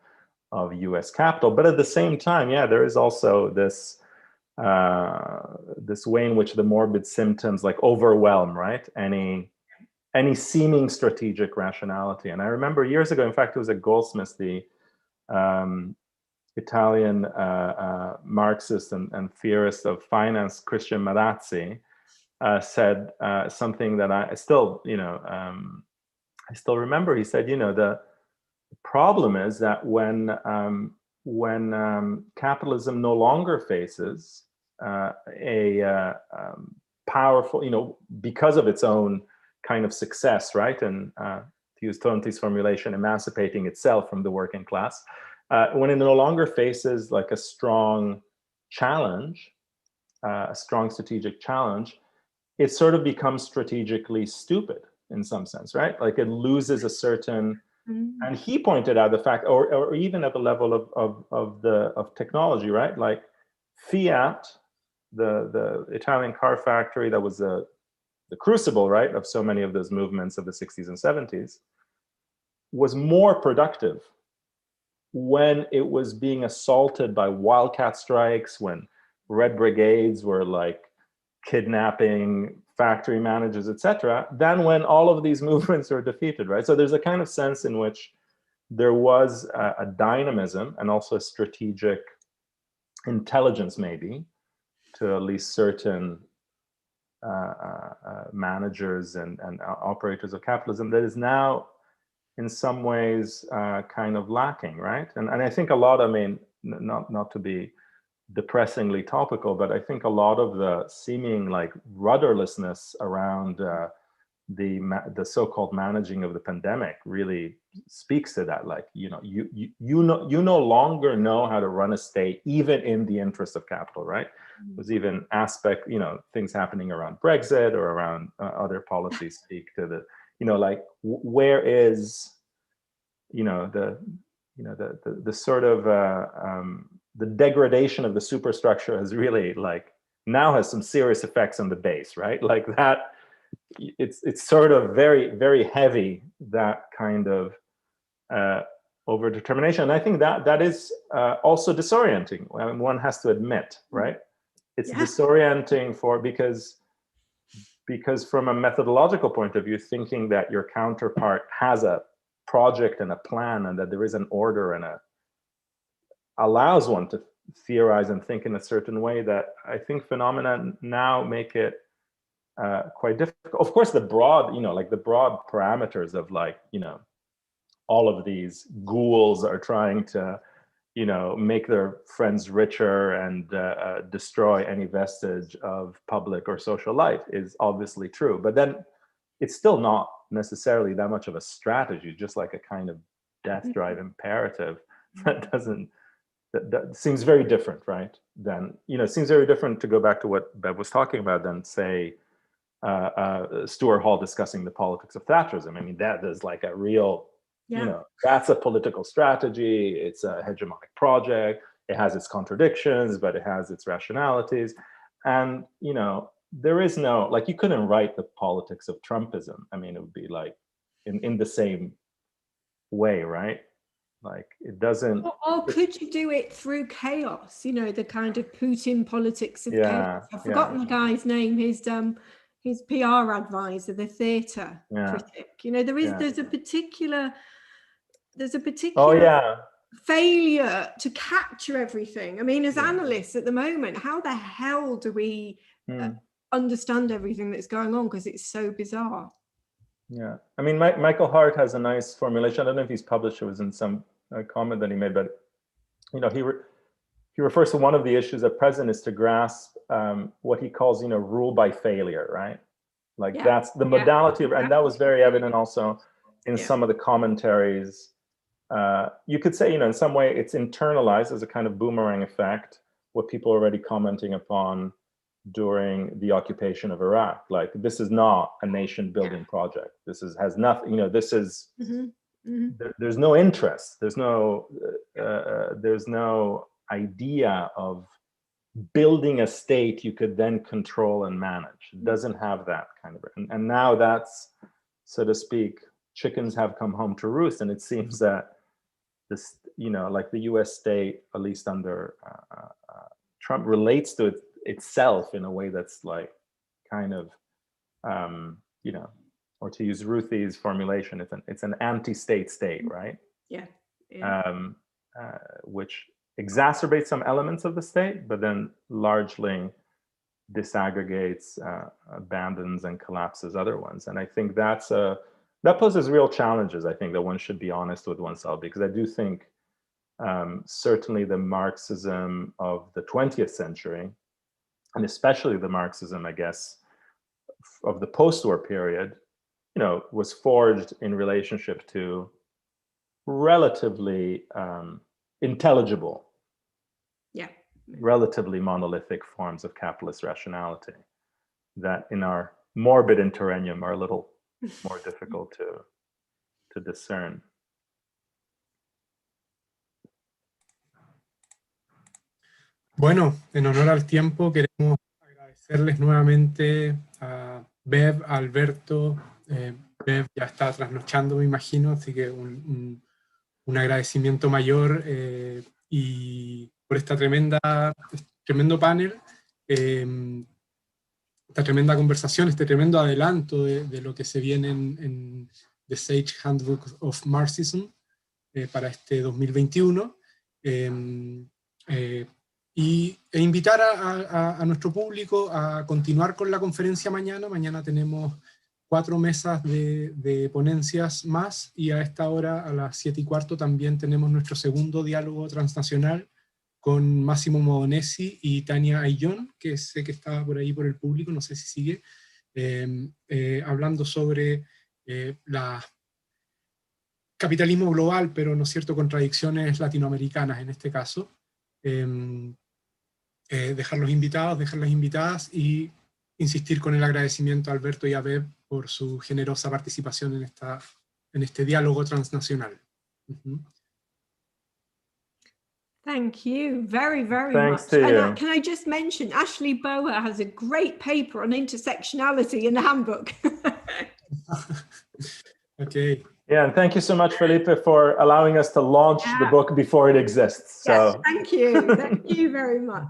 of US capital. But at the same time, yeah, there is also this this way in which the morbid symptoms like overwhelm, right, any seeming strategic rationality. And I remember years ago, in fact, it was at Goldsmiths, the Italian Marxist and theorist of finance, Christian Marazzi, said something that I still, you know, I still remember. He said, you know, the problem is that when capitalism no longer faces a powerful, you know, because of its own kind of success, right, and to use Tonti's formulation, emancipating itself from the working class, when it no longer faces like a strong challenge, a strong strategic challenge, it sort of becomes strategically stupid in some sense, right? Like it loses a certain, and he pointed out the fact, or even at the level of technology, right? Like Fiat, the Italian car factory that was the crucible, right, of so many of those movements of the 60s and 70s, was more productive when it was being assaulted by wildcat strikes, when red brigades were like kidnapping factory managers, etc., than when all of these movements were defeated, right? So there's a kind of sense in which there was a dynamism and also a strategic intelligence, maybe, to at least certain managers and operators of capitalism that is now in some ways kind of lacking, right? And I think a lot, I mean, not to be depressingly topical, but I think a lot of the seeming like rudderlessness around the so-called managing of the pandemic really speaks to that. Like, you no longer know how to run a state, even in the interest of capital, right? There's even aspect, things happening around Brexit or around other policies speak to the, like where is, the sort of the degradation of the superstructure has really now has some serious effects on the base, right? Like that. It's sort of very, very heavy, that kind of over-determination. And I think that is also disorienting. I mean, one has to admit, right? It's disorienting because from a methodological point of view, thinking that your counterpart has a project and a plan and that there is an order and allows one to theorize and think in a certain way, that I think phenomena now make it quite difficult. Of course, the broad, the broad parameters of all of these ghouls are trying to, make their friends richer and destroy any vestige of public or social life is obviously true. But then it's still not necessarily that much of a strategy, just like a kind of death drive imperative that seems very different, right? Then, it seems very different, to go back to what Bev was talking about, than say, Stuart Hall discussing the politics of Thatcherism. I mean, that is like a real, that's a political strategy. It's a hegemonic project. It has its contradictions, but it has its rationalities. And, there is no, you couldn't write the politics of Trumpism. I mean, it would be like in the same way, right? Like it doesn't. Or could you do it through chaos? The kind of Putin politics of chaos. I've forgotten the guy's name. His PR advisor, the theatre critic. There's a particular failure to capture everything. I mean, as analysts at the moment, how the hell do we understand everything that's going on, because it's so bizarre? Yeah, I mean, Michael Hart has a nice formulation. I don't know if he's published, it was in some comment that he made, but he refers to one of the issues at present is to grasp what he calls rule by failure, right? That's the modality of, and that was very evident also in some of the commentaries. You could say, in some way it's internalized as a kind of boomerang effect, what people are already commenting upon during the occupation of Iraq. Like, this is not a nation building project. This has nothing, this is, there's no interest. There's no idea of building a state you could then control and manage. It doesn't have that kind of, and now that's, so to speak, chickens have come home to roost. And it seems that this, like the US state, at least under Trump, relates to itself in a way that's like kind of, or to use Ruthie's formulation, it's an anti-state state, right? Which exacerbates some elements of the state, but then largely disaggregates, abandons, and collapses other ones. And I think that poses real challenges. I think that one should be honest with oneself, because I do think certainly the Marxism of the 20th century, and especially the Marxism, I guess, of the post-war period, was forged in relationship to relatively intelligible, relatively monolithic forms of capitalist rationality that in our morbid interregnum are a little more difficult to discern. Bueno, en honor al tiempo, queremos agradecerles nuevamente a Bev, a Alberto. Bev ya está trasnochando, me imagino, así que un agradecimiento mayor y por esta tremendo panel. esta tremenda conversación, este tremendo adelanto de lo que se viene en The SAGE Handbook of Marxism para este 2021. E invitar a nuestro público a continuar con la conferencia mañana. Mañana tenemos 4 mesas de ponencias más, y a esta hora, a las 7:15, también tenemos nuestro segundo diálogo transnacional con Massimo Modonesi y Tania Ayllón, que sé que está por ahí por el público, no sé si sigue, hablando sobre la capitalismo global, pero no es cierto, contradicciones latinoamericanas en este caso. Dejar los invitados, dejar las invitadas, y insistir con el agradecimiento a Alberto y a Beb por su generosa participación en este diálogo transnacional. Thank you very, very Thanks much. to you. And can I just mention, Ashley Bower has a great paper on intersectionality in the handbook. Okay. Yeah, and thank you so much, Felipe, for allowing us to launch the book before it exists. So. Yes, thank you. Thank you very much.